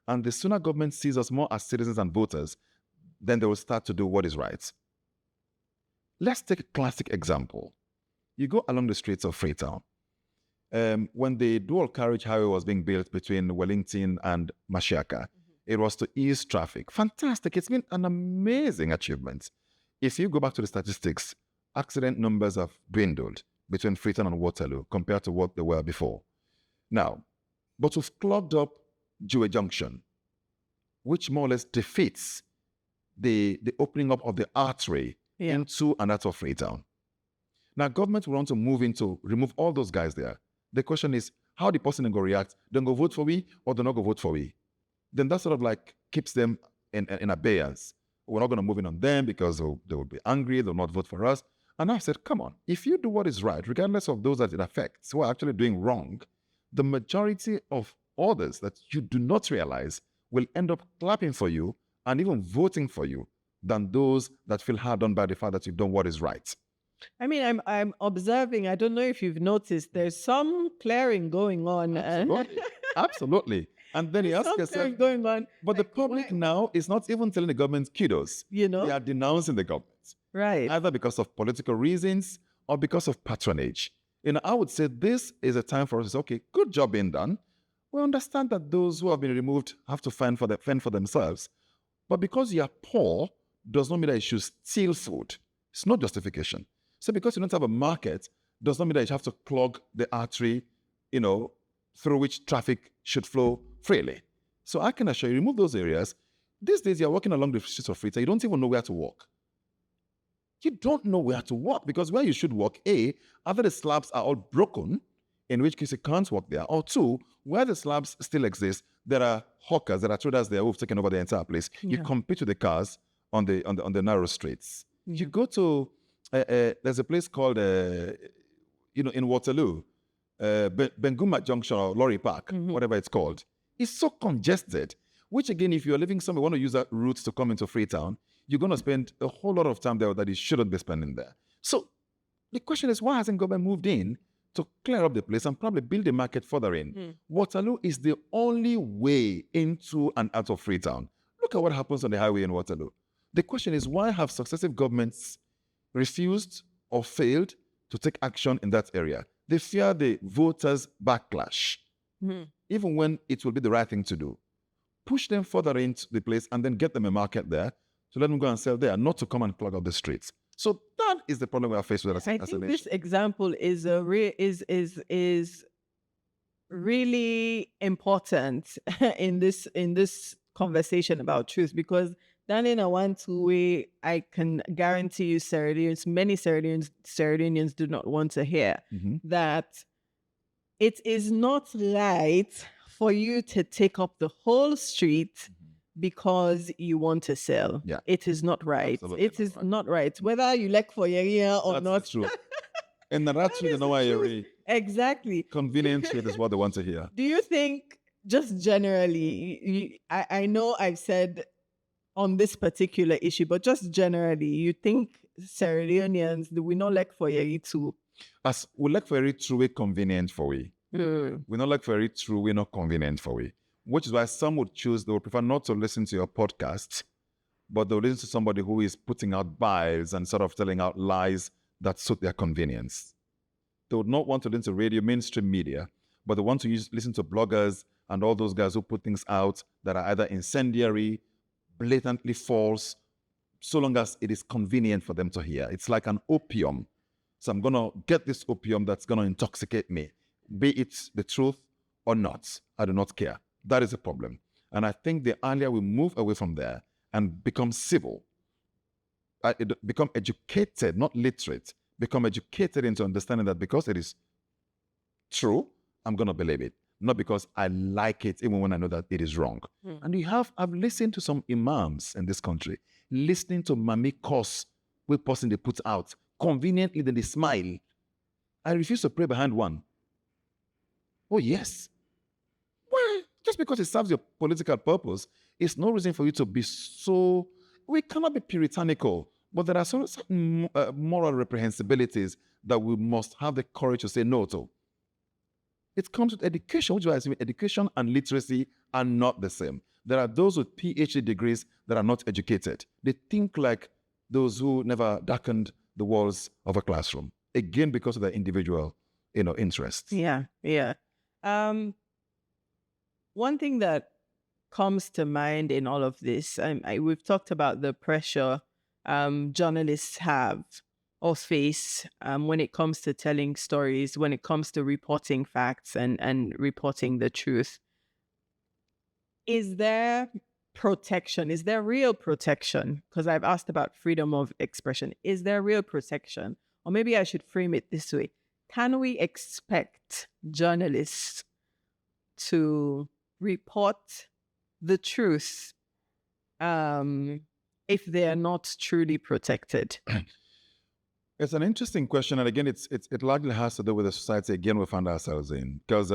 And the sooner government sees us more as citizens and voters, then they will start to do what is right. Let's take a classic example. You go along the streets of Freetown. When the dual carriage highway was being built between Wellington and Mashiaka, it was to ease traffic. Fantastic. It's been an amazing achievement. If you go back to the statistics, accident numbers have dwindled between Freetown and Waterloo compared to what they were before. Now, but we've clogged up Dewey Junction, which more or less defeats the opening up of the artery into and out of Freetown. Now, government will want to remove all those guys there. The question is, how the person go react? They go vote for we or they not go vote for we? Then that sort of like keeps them in abeyance. We're not going to move in on them because they will be angry, they'll not vote for us. And I've said, come on, if you do what is right, regardless of those that it affects, who are actually doing wrong, the majority of others that you do not realize will end up clapping for you and even voting for you than those that feel hard done by the fact that you've done what is right.
I mean, I'm observing, I don't know if you've noticed, there's some clearing going on.
Absolutely. Absolutely. And then you ask yourself,
going on,
but the public now is not even telling the government kudos.
You know?
They are denouncing the government.
Right.
Either because of political reasons or because of patronage. I would say this is a time for us to say, okay, good job being done. We understand that those who have been removed have to fend for themselves. But because you are poor does not mean that you should steal food. It's not justification. So because you don't have a market does not mean that you have to clog the artery, through which traffic should flow freely. So I can assure you, remove those areas. These days you're walking along the streets of Freetown, you don't even know where to walk. You don't know where to walk because where you should walk, either the slabs are all broken, in which case you can't walk there, or two, where the slabs still exist, there are hawkers, there are traders there who've taken over the entire place. Yeah. You compete with the cars on the narrow streets. Yeah. You go to, there's a place called, in Waterloo, Benguma Junction or Lorry Park, whatever it's called. It's so congested, which again, if you're living somewhere, want to use that route to come into Freetown, you're going to spend a whole lot of time there that you shouldn't be spending there. So the question is, why hasn't government moved in to clear up the place and probably build a market further in? Waterloo is the only way into and out of Freetown. Look at what happens on the highway in Waterloo. The question is, why have successive governments refused or failed to take action in that area? They fear the voters' backlash, even when it will be the right thing to do. Push them further into the place and then get them a market there to let them go and sell there, not to come and clog up the streets. So that is the problem we are faced with as a nation. I think
this example is really important in this conversation about truth, because then in a 1-2 way, I can guarantee you many Sierra Leoneans do not want to hear that it is not right for you to take up the whole street because you want to sell.
Yeah.
It is not right.
Absolutely
it is not right. Whether you like for area or
That's
not.
True. And that's true, know why
exactly.
Convenience is what they want to hear.
Do you think, just generally, I know I've said on this particular issue, but just generally, you think Sierra Leoneans, do we not like for area too?
As we like for area true, we convenient for we. We not like for area true, we're not convenient for we. Which is why some would prefer not to listen to your podcast, but they'll listen to somebody who is putting out bias and sort of telling out lies that suit their convenience. They would not want to listen to radio, mainstream media, but they want to listen to bloggers and all those guys who put things out that are either incendiary, blatantly false, so long as it is convenient for them to hear. It's like an opium. So I'm going to get this opium that's going to intoxicate me, be it the truth or not. I do not care. That is a problem. And I think the earlier we move away from there and become civil, become educated, not literate, become educated into understanding that because it is true, I'm going to believe it. Not because I like it, even when I know that it is wrong. And I've listened to some imams in this country, listening to Mami Kos, which person they put out, conveniently then they smile. I refuse to pray behind one. Oh, yes. Well, just because it serves your political purpose, it's no reason for you to be so... We cannot be puritanical, but there are certain moral reprehensibilities that we must have the courage to say no to. It comes with education, which is why I say education and literacy are not the same. There are those with PhD degrees that are not educated. They think like those who never darkened the walls of a classroom, again, because of their individual, interests.
Yeah. One thing that comes to mind in all of this, we've talked about the pressure journalists have or face when it comes to telling stories, when it comes to reporting facts and reporting the truth. Is there protection? Is there real protection? Because I've asked about freedom of expression. Is there real protection? Or maybe I should frame it this way. Can we expect journalists to report the truth if they are not truly protected?
It's an interesting question. And again, it largely has to do with the society, again, we found ourselves in. Because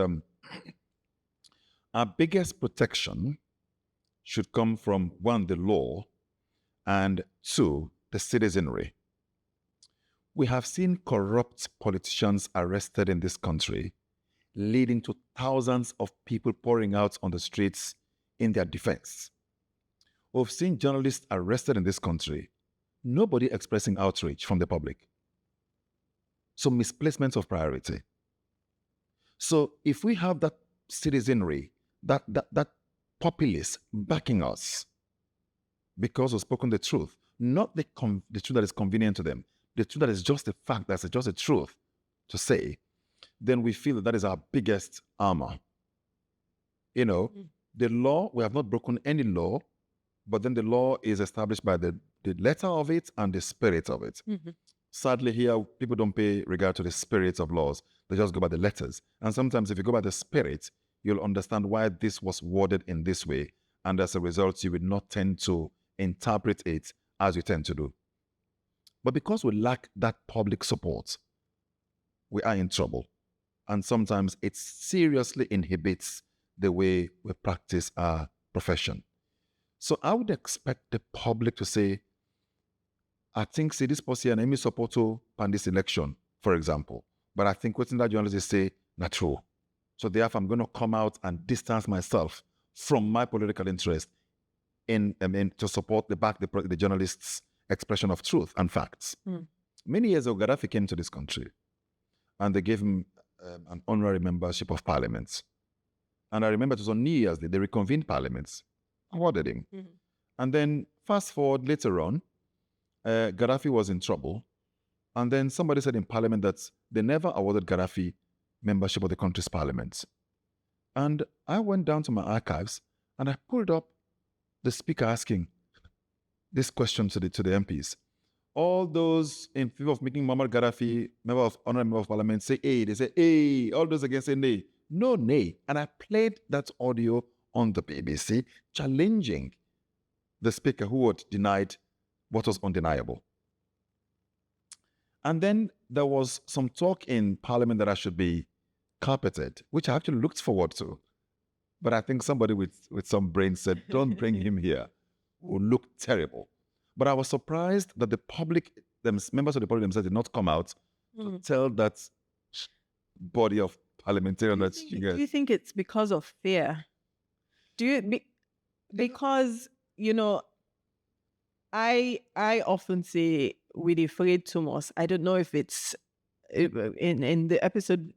our biggest protection should come from, one, the law, and two, the citizenry. We have seen corrupt politicians arrested in this country, leading to thousands of people pouring out on the streets in their defense. We've seen journalists arrested in this country, nobody expressing outrage from the public. So misplacement of priority. So if we have that citizenry, that populace backing us because we've spoken the truth, not the truth that is convenient to them, the truth that is just a fact, that's just a truth to say, then we feel that is our biggest armor. The law, we have not broken any law, but then the law is established by the letter of it and the spirit of it. Mm-hmm. Sadly, here, people don't pay regard to the spirit of laws. They just go by the letters. And sometimes if you go by the spirit, you'll understand why this was worded in this way. And as a result, you will not tend to interpret it as you tend to do. But because we lack that public support, we are in trouble. And sometimes it seriously inhibits the way we practice our profession. So I would expect the public to say, I think, see, this person and me support to pan this election, for example. But I think what that journalists say, not true. So therefore, I'm going to come out and distance myself from my political interest in to support the journalists' expression of truth and facts. Many years ago, Gaddafi came to this country, and they gave him an honorary membership of parliament. And I remember it was on New Year's Day, they reconvened parliaments, awarded him. Mm-hmm. And then fast forward later on, Gaddafi was in trouble. And then somebody said in parliament that they never awarded Gaddafi membership of the country's parliament. And I went down to my archives and I pulled up the speaker asking this question to the MPs. All those in favor of making Muammar Gaddafi honorary member of parliament say A. They say A. All those against say nay. No nay. And I played that audio on the BBC challenging the speaker who had denied what was undeniable. And then there was some talk in parliament that I should be carpeted, which I actually looked forward to. But I think somebody with some brain said, don't bring him here. It will look terrible. But I was surprised that the public, members of the public themselves did not come out to tell that body of parliamentarians that you guys...
Do you think it's because of fear? Because, I often say we're afraid too much. I don't know if it's in the episode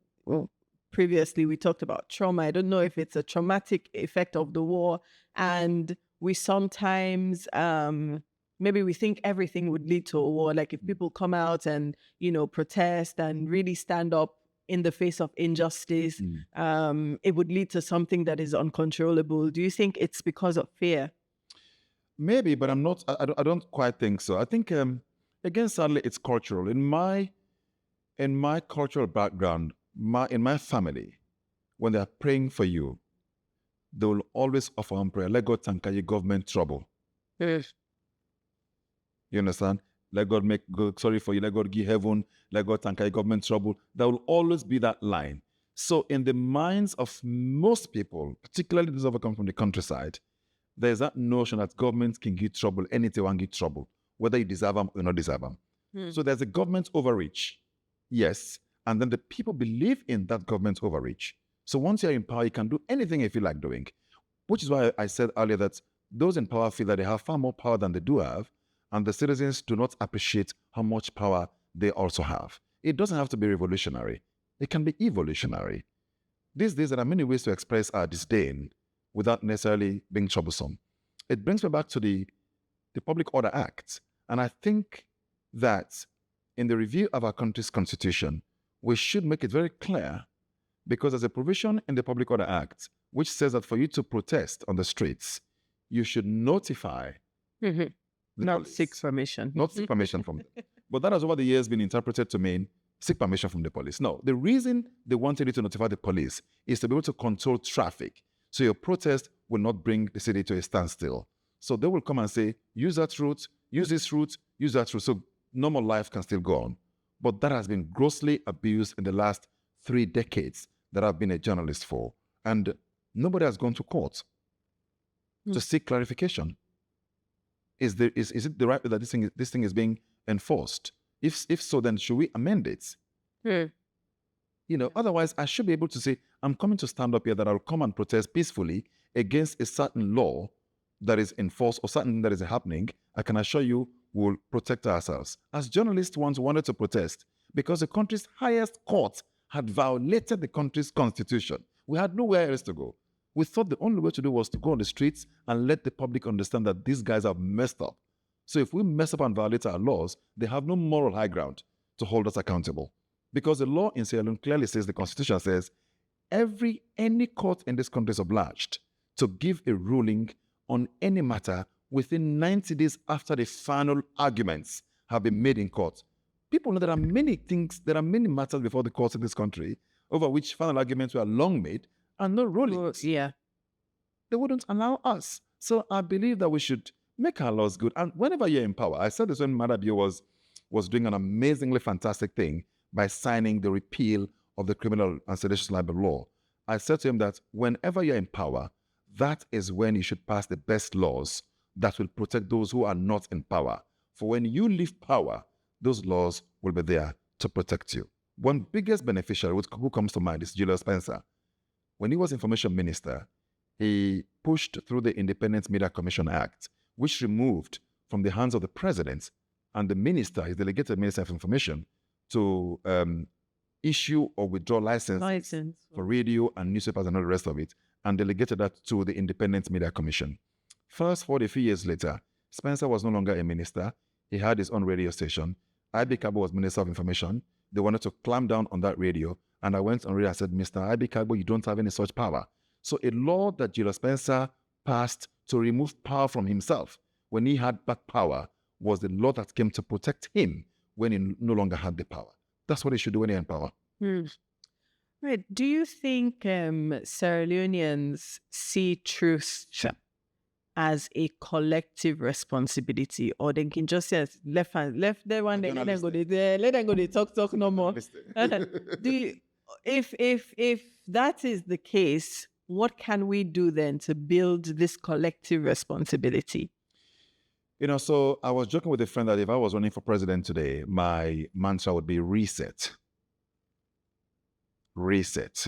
previously we talked about trauma. I don't know if it's a traumatic effect of the war, and we sometimes maybe we think everything would lead to a war. Like if people come out and protest and really stand up in the face of injustice, it would lead to something that is uncontrollable. Do you think it's because of fear?
Maybe, but I'm not. I don't quite think so. I think again, sadly, it's cultural. In my cultural background, in my family, when they are praying for you, they will always offer on prayer, let God thank you, government trouble. Yes. You understand? Let God make good sorry for you, let God give heaven, let God thank you, government trouble. There will always be that line. So in the minds of most people, particularly those who come from the countryside, there's that notion that government can give trouble, anything can give trouble, whether you deserve them or not deserve them. So there's a government overreach, yes, and then the people believe in that government overreach. So once you're in power, you can do anything you feel like doing, which is why I said earlier that those in power feel that they have far more power than they do have, and the citizens do not appreciate how much power they also have. It doesn't have to be revolutionary. It can be evolutionary. These days, there are many ways to express our disdain without necessarily being troublesome. It brings me back to the Public Order Act. And I think that in the review of our country's constitution, we should make it very clear, because there's a provision in the Public Order Act which says that for you to protest on the streets, you should notify
not seek permission.
Not seek permission from them. But that has over the years been interpreted to mean seek permission from the police. No, the reason they wanted you to notify the police is to be able to control traffic. So your protest will not bring the city to a standstill. So they will come and say, use that route, use this route, use that route. So normal life can still go on. But that has been grossly abused in the last 3 decades that I've been a journalist for. And nobody has gone to court to seek clarification. Is it the right way that this thing is being enforced? If so, then should we amend it? Otherwise I should be able to say, I'm coming to stand up here that I'll come and protest peacefully against a certain law that is enforced or something that is happening. I can assure you we'll protect ourselves. As journalists once wanted to protest because the country's highest court had violated the country's constitution. We had nowhere else to go. We thought the only way to do was to go on the streets and let the public understand that these guys have messed up. So if we mess up and violate our laws, they have no moral high ground to hold us accountable. Because the law in Sierra Leone clearly says, the Constitution says, any court in this country is obliged to give a ruling on any matter within 90 days after the final arguments have been made in court. People know there are many matters before the courts in this country over which final arguments were long made and no rulings.
Yeah.
They wouldn't allow us. So I believe that we should make our laws good. And whenever you're in power, I said this when Madabio was doing an amazingly fantastic thing by signing the repeal of the criminal and seditious libel law. I said to him that whenever you're in power, that is when you should pass the best laws that will protect those who are not in power. For when you leave power, those laws will be there to protect you. One biggest beneficiary who comes to mind is Julius Spencer. When he was information minister, he pushed through the Independent Media Commission Act, which removed from the hands of the president and the minister, his delegated minister of information, to issue or withdraw license for radio and newspapers and all the rest of it, and delegated that to the Independent Media Commission. Fast forward a few years later, Spencer was no longer a minister. He had his own radio station. I.B. Kabo was Minister of Information. They wanted to clamp down on that radio. And I went on radio and said, Mr. I.B. Kabo, you don't have any such power. So a law that Julius Spencer passed to remove power from himself when he had back power was the law that came to protect him when he no longer had the power. That's what he should do when he's in power.
Right. Do you think Sierra Leoneans see truth as a collective responsibility, or they can just say left there one day, let them go they talk no more? If that is the case, what can we do then to build this collective responsibility?
So I was joking with a friend that if I was running for president today, my mantra would be reset. Reset.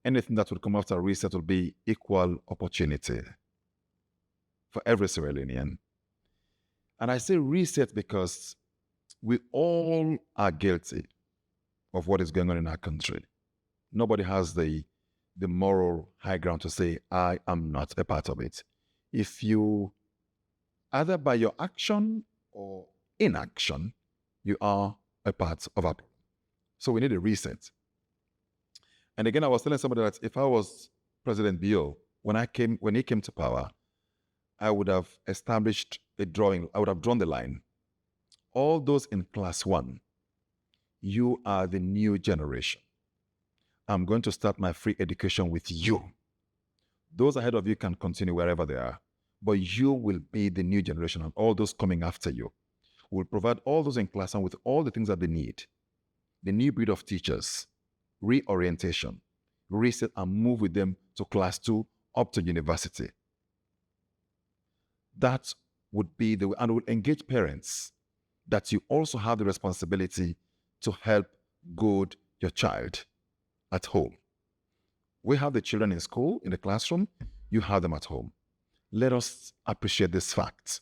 Anything that would come after reset will be equal opportunity for every Sierra Leonean. And I say reset because we all are guilty of what is going on in our country. Nobody has the moral high ground to say, I am not a part of it. If you, either by your action or inaction, you are a part of our problem. So we need a reset. And again, I was telling somebody that if I was President Bio, when he came to power, I would have established I would have drawn the line. All those in class 1, you are the new generation. I'm going to start my free education with you. Those ahead of you can continue wherever they are, but you will be the new generation, and all those coming after you will provide all those in class 1 with all the things that they need. The new breed of teachers, reorientation, reset, and move with them to class 2 up to university. That would be the way, and will engage parents that you also have the responsibility to help goad your child at home. We have the children in school, in the classroom. You have them at home. Let us appreciate this fact.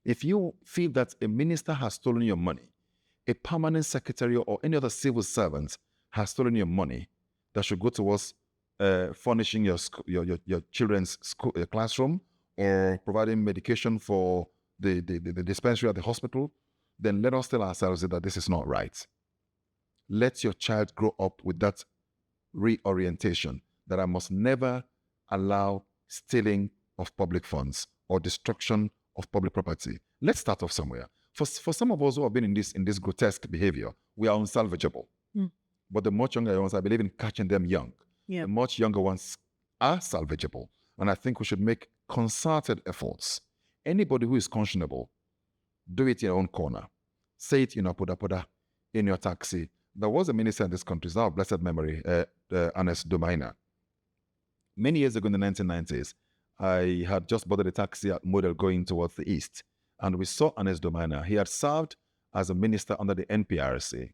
If you feel that a minister has stolen your money, a permanent secretary or any other civil servant has stolen your money that should go towards furnishing your children's school, classroom, or providing medication for the dispensary at the hospital, then let us tell ourselves that this is not right. Let your child grow up with that reorientation that I must never allow stealing of public funds or destruction of public property. Let's start off somewhere. For some of us who have been in this grotesque behavior, we are unsalvageable. But the much younger ones, I believe in catching them young. The much younger ones are salvageable. And I think we should make concerted efforts. Anybody who is conscionable, do it in your own corner. Say it in your poda, in your taxi. There was a minister in this country, it's now of blessed memory, Ernest Domaina. Many years ago in the 1990s, I had just boarded a taxi at Model going towards the east. And we saw Ernest Domaina. He had served as a minister under the NPRC.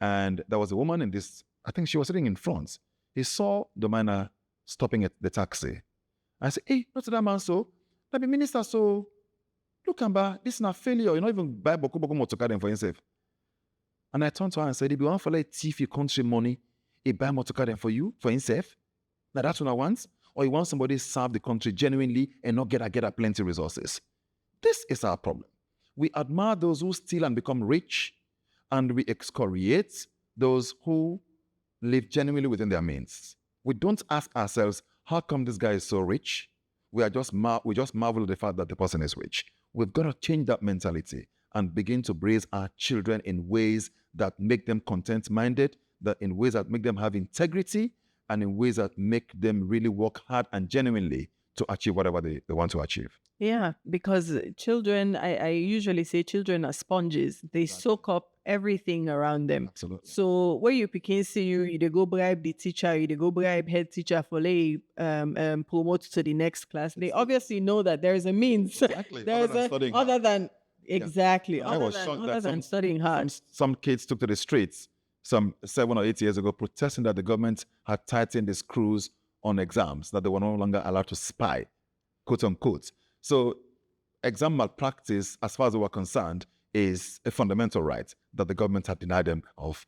And there was a woman in this, I think she was sitting in front. He saw Domaina stopping at the taxi. I said, hey, not that man, so. That be minister, so. Look, Amba, this is not failure. You not even buy Boko motocar for himself. And I turned to her and said, if you want to like thief your country money, he buy motocar for you, for himself. Now that's what I want. Or you want somebody to serve the country genuinely and not get plenty resources. This is our problem. We admire those who steal and become rich, and we excoriate those who live genuinely within their means. We don't ask ourselves, how come this guy is so rich? We just marvel at the fact that the person is rich. We've got to change that mentality and begin to raise our children in ways that make them content-minded, that in ways that make them have integrity, and in ways that make them really work hard and genuinely to achieve whatever they want to achieve.
Yeah, because children, I usually say children are sponges. They soak up everything around them.
Absolutely.
So when you begin see you they go bribe the teacher, you they go bribe head teacher for promote to the next class. They obviously know that there is a means.
Exactly.
Other than studying hard.
Some kids took to the streets some 7 or 8 years ago protesting that the government had tightened the screws on exams, that they were no longer allowed to spy, quote unquote. So exam malpractice, as far as they were concerned, is a fundamental right that the government had denied them of.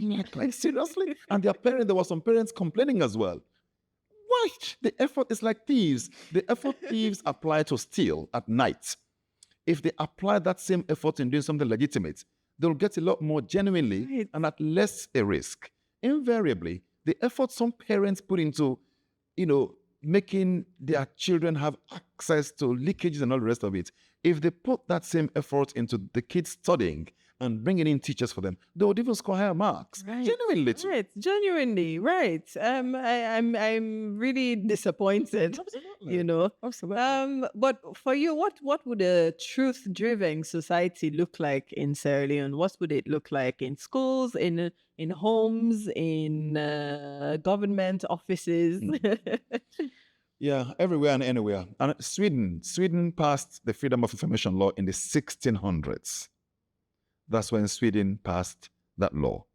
Like, seriously? And there were some parents complaining as well. Why? The effort is like thieves. The effort thieves apply to steal at night. If they apply that same effort in doing something legitimate, they'll get a lot more genuinely and at less a risk. Invariably, the effort some parents put into, making their children have access to leakages and all the rest of it, if they put that same effort into the kids studying and bringing in teachers for them, they would even score higher marks.
Right.
Genuinely too.
Right, genuinely, right. I'm really disappointed.
Absolutely. Absolutely.
But for you, what would a truth-driven society look like in Sierra Leone? What would it look like in schools, in homes, in government offices?
Yeah, everywhere and anywhere. And Sweden passed the Freedom of Information Law in the 1600s. That's when Sweden passed that law.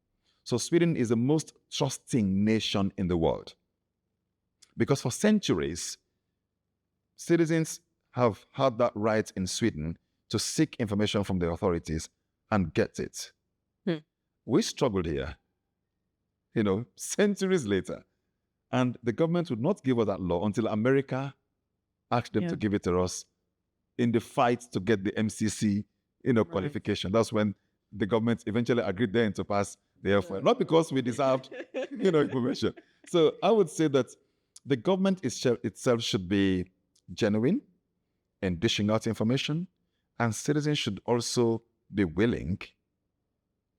So Sweden is the most trusting nation in the world. Because for centuries, citizens have had that right in Sweden to seek information from the authorities and get it. We struggled here, centuries later. And the government would not give us that law until America asked them to give it to us in the fight to get the MCC, qualification. That's when the government eventually agreed then to pass the FOI. Not because we deserved, information. So I would say that the government itself should be genuine in dishing out information, and citizens should also be willing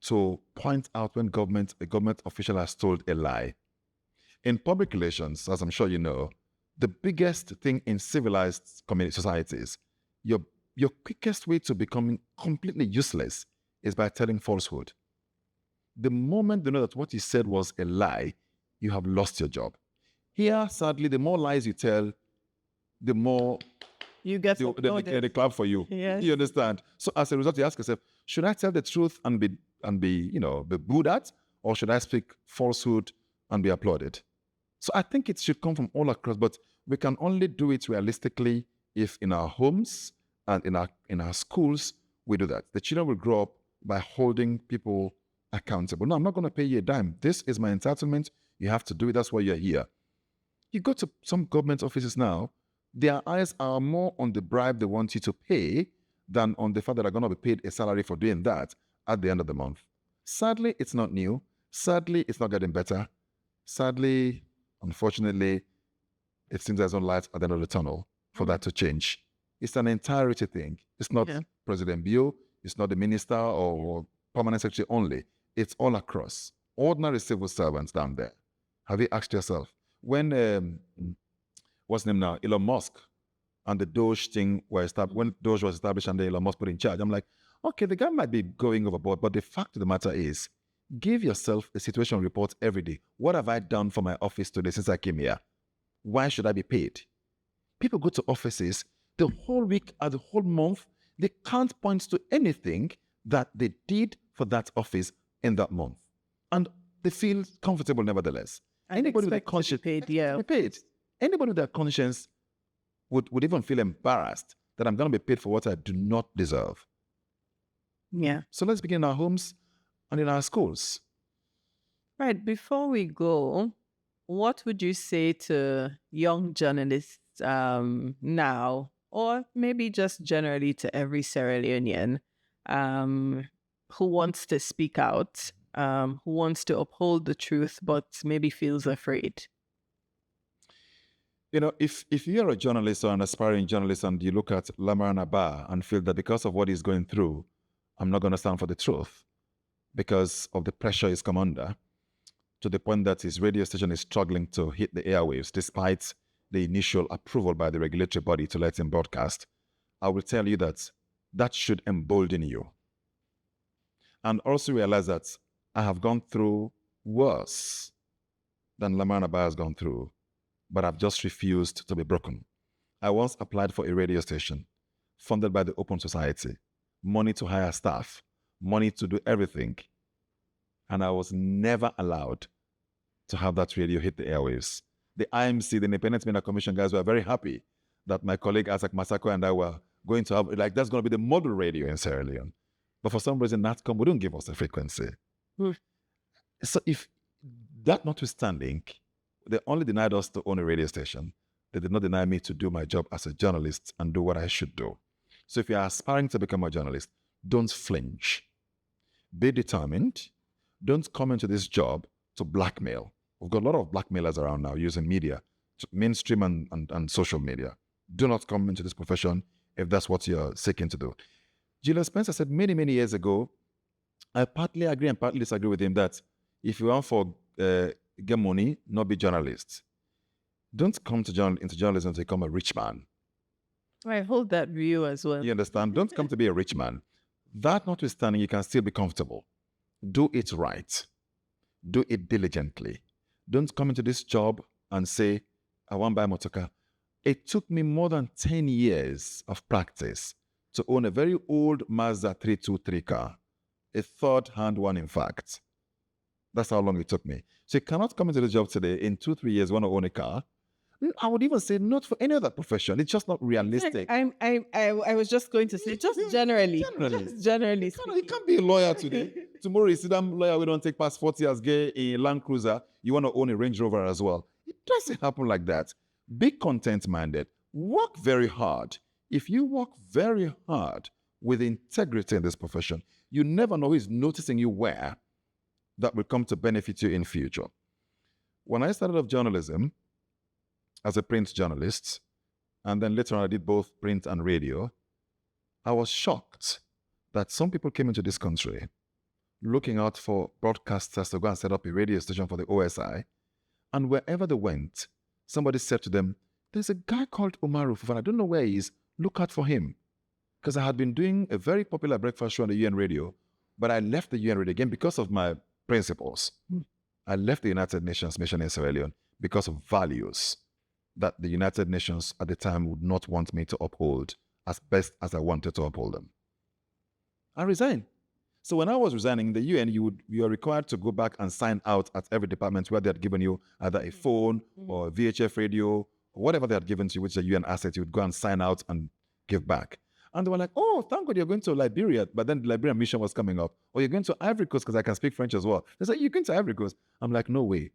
to point out when a government official has told a lie. In public relations, as I'm sure you know, the biggest thing in civilized societies, your quickest way to becoming completely useless is by telling falsehood. The moment you know that what you said was a lie, you have lost your job. Here, sadly, the more lies you tell, the more
you get
the clap for you.
Yes.
You understand? So as a result, you ask yourself, should I tell the truth and be booed at, or should I speak falsehood and be applauded? So I think it should come from all across, but we can only do it realistically if in our homes and in our schools we do that. The children will grow up by holding people accountable. No, I'm not going to pay you a dime. This is my entitlement. You have to do it. That's why you're here. You go to some government offices now, their eyes are more on the bribe they want you to pay than on the fact that they're going to be paid a salary for doing that at the end of the month. Sadly, it's not new. Sadly, it's not getting better. Sadly, unfortunately, it seems there's no light at the end of the tunnel for that to change. It's an entirety thing. It's not President Bio, it's not the minister or permanent secretary only. It's all across. Ordinary civil servants down there. Have you asked yourself, when, what's his name now, Elon Musk and the Doge thing were established, when Doge was established and Elon Musk put in charge, I'm like, okay, the guy might be going overboard, but the fact of the matter is, give yourself a situation report every day. What have I done for my office today since I came here? Why should I be paid? People go to offices the whole week or the whole month. They can't point to anything that they did for that office in that month. And they feel comfortable nevertheless. Anybody with a conscience paid. Anybody with a conscience would even feel embarrassed that I'm going to be paid for what I do not deserve.
Yeah.
So let's begin in our homes and in our schools.
Right. Before we go, what would you say to young journalists now, or maybe just generally to every Sierra Leonean who wants to speak out, who wants to uphold the truth, but maybe feels afraid?
You know, if you're a journalist or an aspiring journalist and you look at Lamarana Ba and feel that because of what he's going through, I'm not going to stand for the truth because of the pressure he's come under, to the point that his radio station is struggling to hit the airwaves despite the initial approval by the regulatory body to let him broadcast, I will tell you that that should embolden you. And also realize that I have gone through worse than Lamarana Ba has gone through, but I've just refused to be broken. I once applied for a radio station funded by the Open Society, money to hire staff, money to do everything. And I was never allowed to have that radio hit the airwaves. The IMC, the Independent Media Commission guys, were very happy that my colleague Isaac Masako and I were going to have, like, that's going to be the model radio in Sierra Leone. But for some reason, NATCOM wouldn't give us a frequency. So if that notwithstanding, they only denied us to own a radio station. They did not deny me to do my job as a journalist and do what I should do. So if you're aspiring to become a journalist, don't flinch. Be determined. Don't come into this job to blackmail. We've got a lot of blackmailers around now using media, mainstream and social media. Do not come into this profession if that's what you're seeking to do. Julius Spencer said many, many years ago, I partly agree and partly disagree with him that if you want for get money, not be journalists. Don't come to into journalism to become a rich man.
I hold that view as well.
You understand? Don't come to be a rich man. That notwithstanding, you can still be comfortable. Do it right. Do it diligently. Don't come into this job and say, I want to buy a motorcar. It took me more than 10 years of practice to own a very old Mazda 323 car, a third-hand one, in fact. That's how long it took me. So you cannot come into the job today, in 2-3 years, want to own a car. I would even say not for any other profession. It's just not realistic.
I was just going to say, just generally. Just generally speaking.
You can't be a lawyer today. Tomorrow you see that lawyer, we don't take past 40 years, get a Land Cruiser. You want to own a Range Rover as well. It doesn't happen like that. Be content-minded. Work very hard. If you work very hard with integrity in this profession, you never know who is noticing you where that will come to benefit you in future. When I started off journalism as a print journalist, and then later on I did both print and radio, I was shocked that some people came into this country looking out for broadcasters to go and set up a radio station for the OSI, and wherever they went, somebody said to them, there's a guy called Umaru Fofana, I don't know where he is, look out for him. Because I had been doing a very popular breakfast show on the UN radio, but I left the UN radio again because of my principles. I left the United Nations mission in Sierra Leone because of values that the United Nations at the time would not want me to uphold as best as I wanted to uphold them. I resigned. So when I was resigning in the UN, you are required to go back and sign out at every department where they had given you either a phone or a VHF radio or whatever they had given to you, which is a UN asset. You would go and sign out and give back. And they were like, oh, thank God you're going to Liberia. But then the Liberian mission was coming up. Or you're going to Ivory Coast because I can speak French as well. They said, you're going to Ivory Coast. I'm like, no way.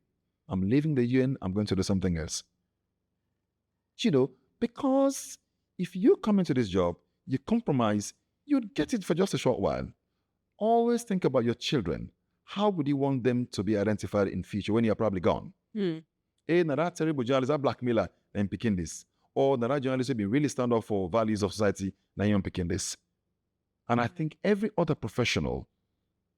I'm leaving the UN. I'm going to do something else. Because if you come into this job, you compromise, you'd get it for just a short while. Always think about your children. How would you want them to be identified in future when you're probably gone? That terrible journalist, that blackmailer, then picking this. Or that journalist will be really stand up for values of society, now you're picking this. And I think every other professional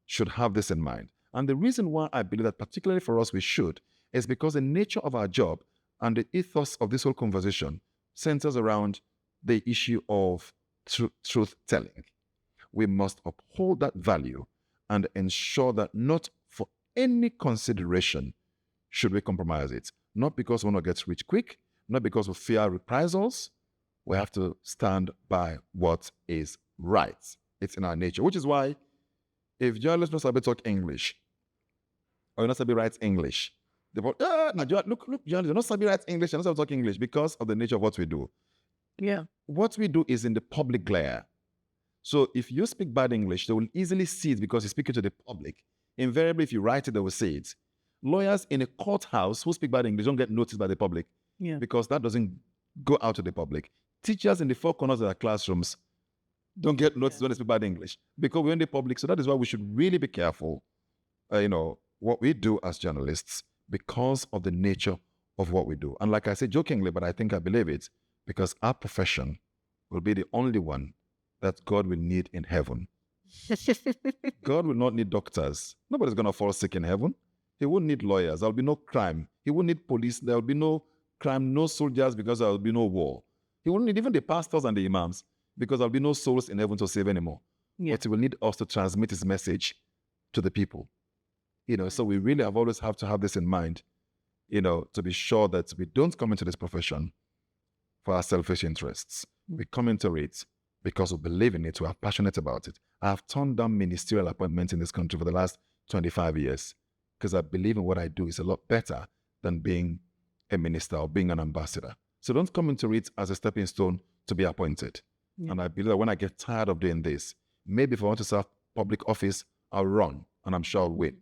should have this in mind. And the reason why I believe that particularly for us we should is because the nature of our job and the ethos of this whole conversation centers around the issue of truth-telling. We must uphold that value and ensure that not for any consideration should we compromise it. Not because we want to get rich quick, not because we fear reprisals. We have to stand by what is right. It's in our nature, which is why if journalists not able to talk English or you're not able to write English, they go, look, journalists, you're not able to write English, you're not able to talk English because of the nature of what we do.
Yeah.
What we do is in the public glare. So if you speak bad English, they will easily see it because you're speaking to the public. Invariably, if you write it, they will see it. Lawyers in a courthouse who speak bad English don't get noticed by the public because that doesn't go out to the public. Teachers in the four corners of their classrooms don't get noticed when they speak bad English because we're in the public. So that is why we should really be careful, what we do as journalists because of the nature of what we do. And like I say jokingly, but I think I believe it, because our profession will be the only one that God will need in heaven. God will not need doctors. Nobody's going to fall sick in heaven. He won't need lawyers. There will be no crime. He won't need police. There will be no crime, no soldiers because there will be no war. He won't need even the pastors and the imams because there will be no souls in heaven to save anymore. Yeah. But he will need us to transmit his message to the people. So we really always have to have this in mind, to be sure that we don't come into this profession for our selfish interests. We come into it because we believe in it, we are passionate about it. I have turned down ministerial appointments in this country for the last 25 years because I believe in what I do is a lot better than being a minister or being an ambassador. So don't come into it as a stepping stone to be appointed. Yeah. And I believe that when I get tired of doing this, maybe if I want to serve public office, I'll run and I'm sure I'll win.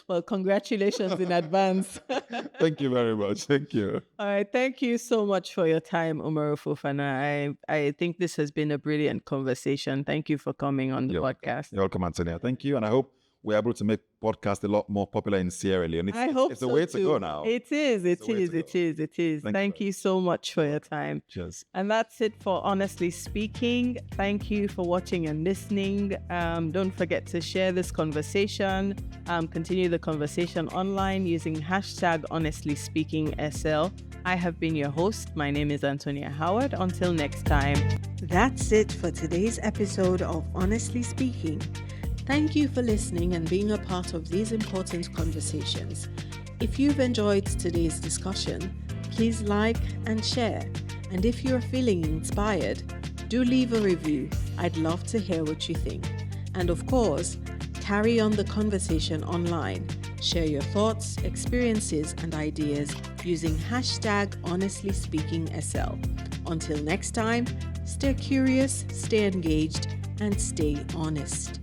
Well, congratulations in advance.
Thank you very much. Thank you.
All right. Thank you so much for your time, Umaru Fofana. I think this has been a brilliant conversation. Thank you for coming on the podcast.
You're welcome, Antonia. Thank you. And I hope we're able to make podcasts a lot more popular in Sierra Leone.
I hope
it's
so
the way
too.
to go now.
It is. Thank you so much for your time.
Cheers.
And that's it for Honestly Speaking. Thank you for watching and listening. Don't forget to share this conversation. Continue the conversation online using #HonestlySpeakingSL. I have been your host. My name is Antonia Howard. Until next time. That's it for today's episode of Honestly Speaking. Thank you for listening and being a part of these important conversations. If you've enjoyed today's discussion, please like and share. And if you're feeling inspired, do leave a review. I'd love to hear what you think. And of course, carry on the conversation online. Share your thoughts, experiences, and ideas using #HonestlySpeakingSL. Until next time, stay curious, stay engaged, and stay honest.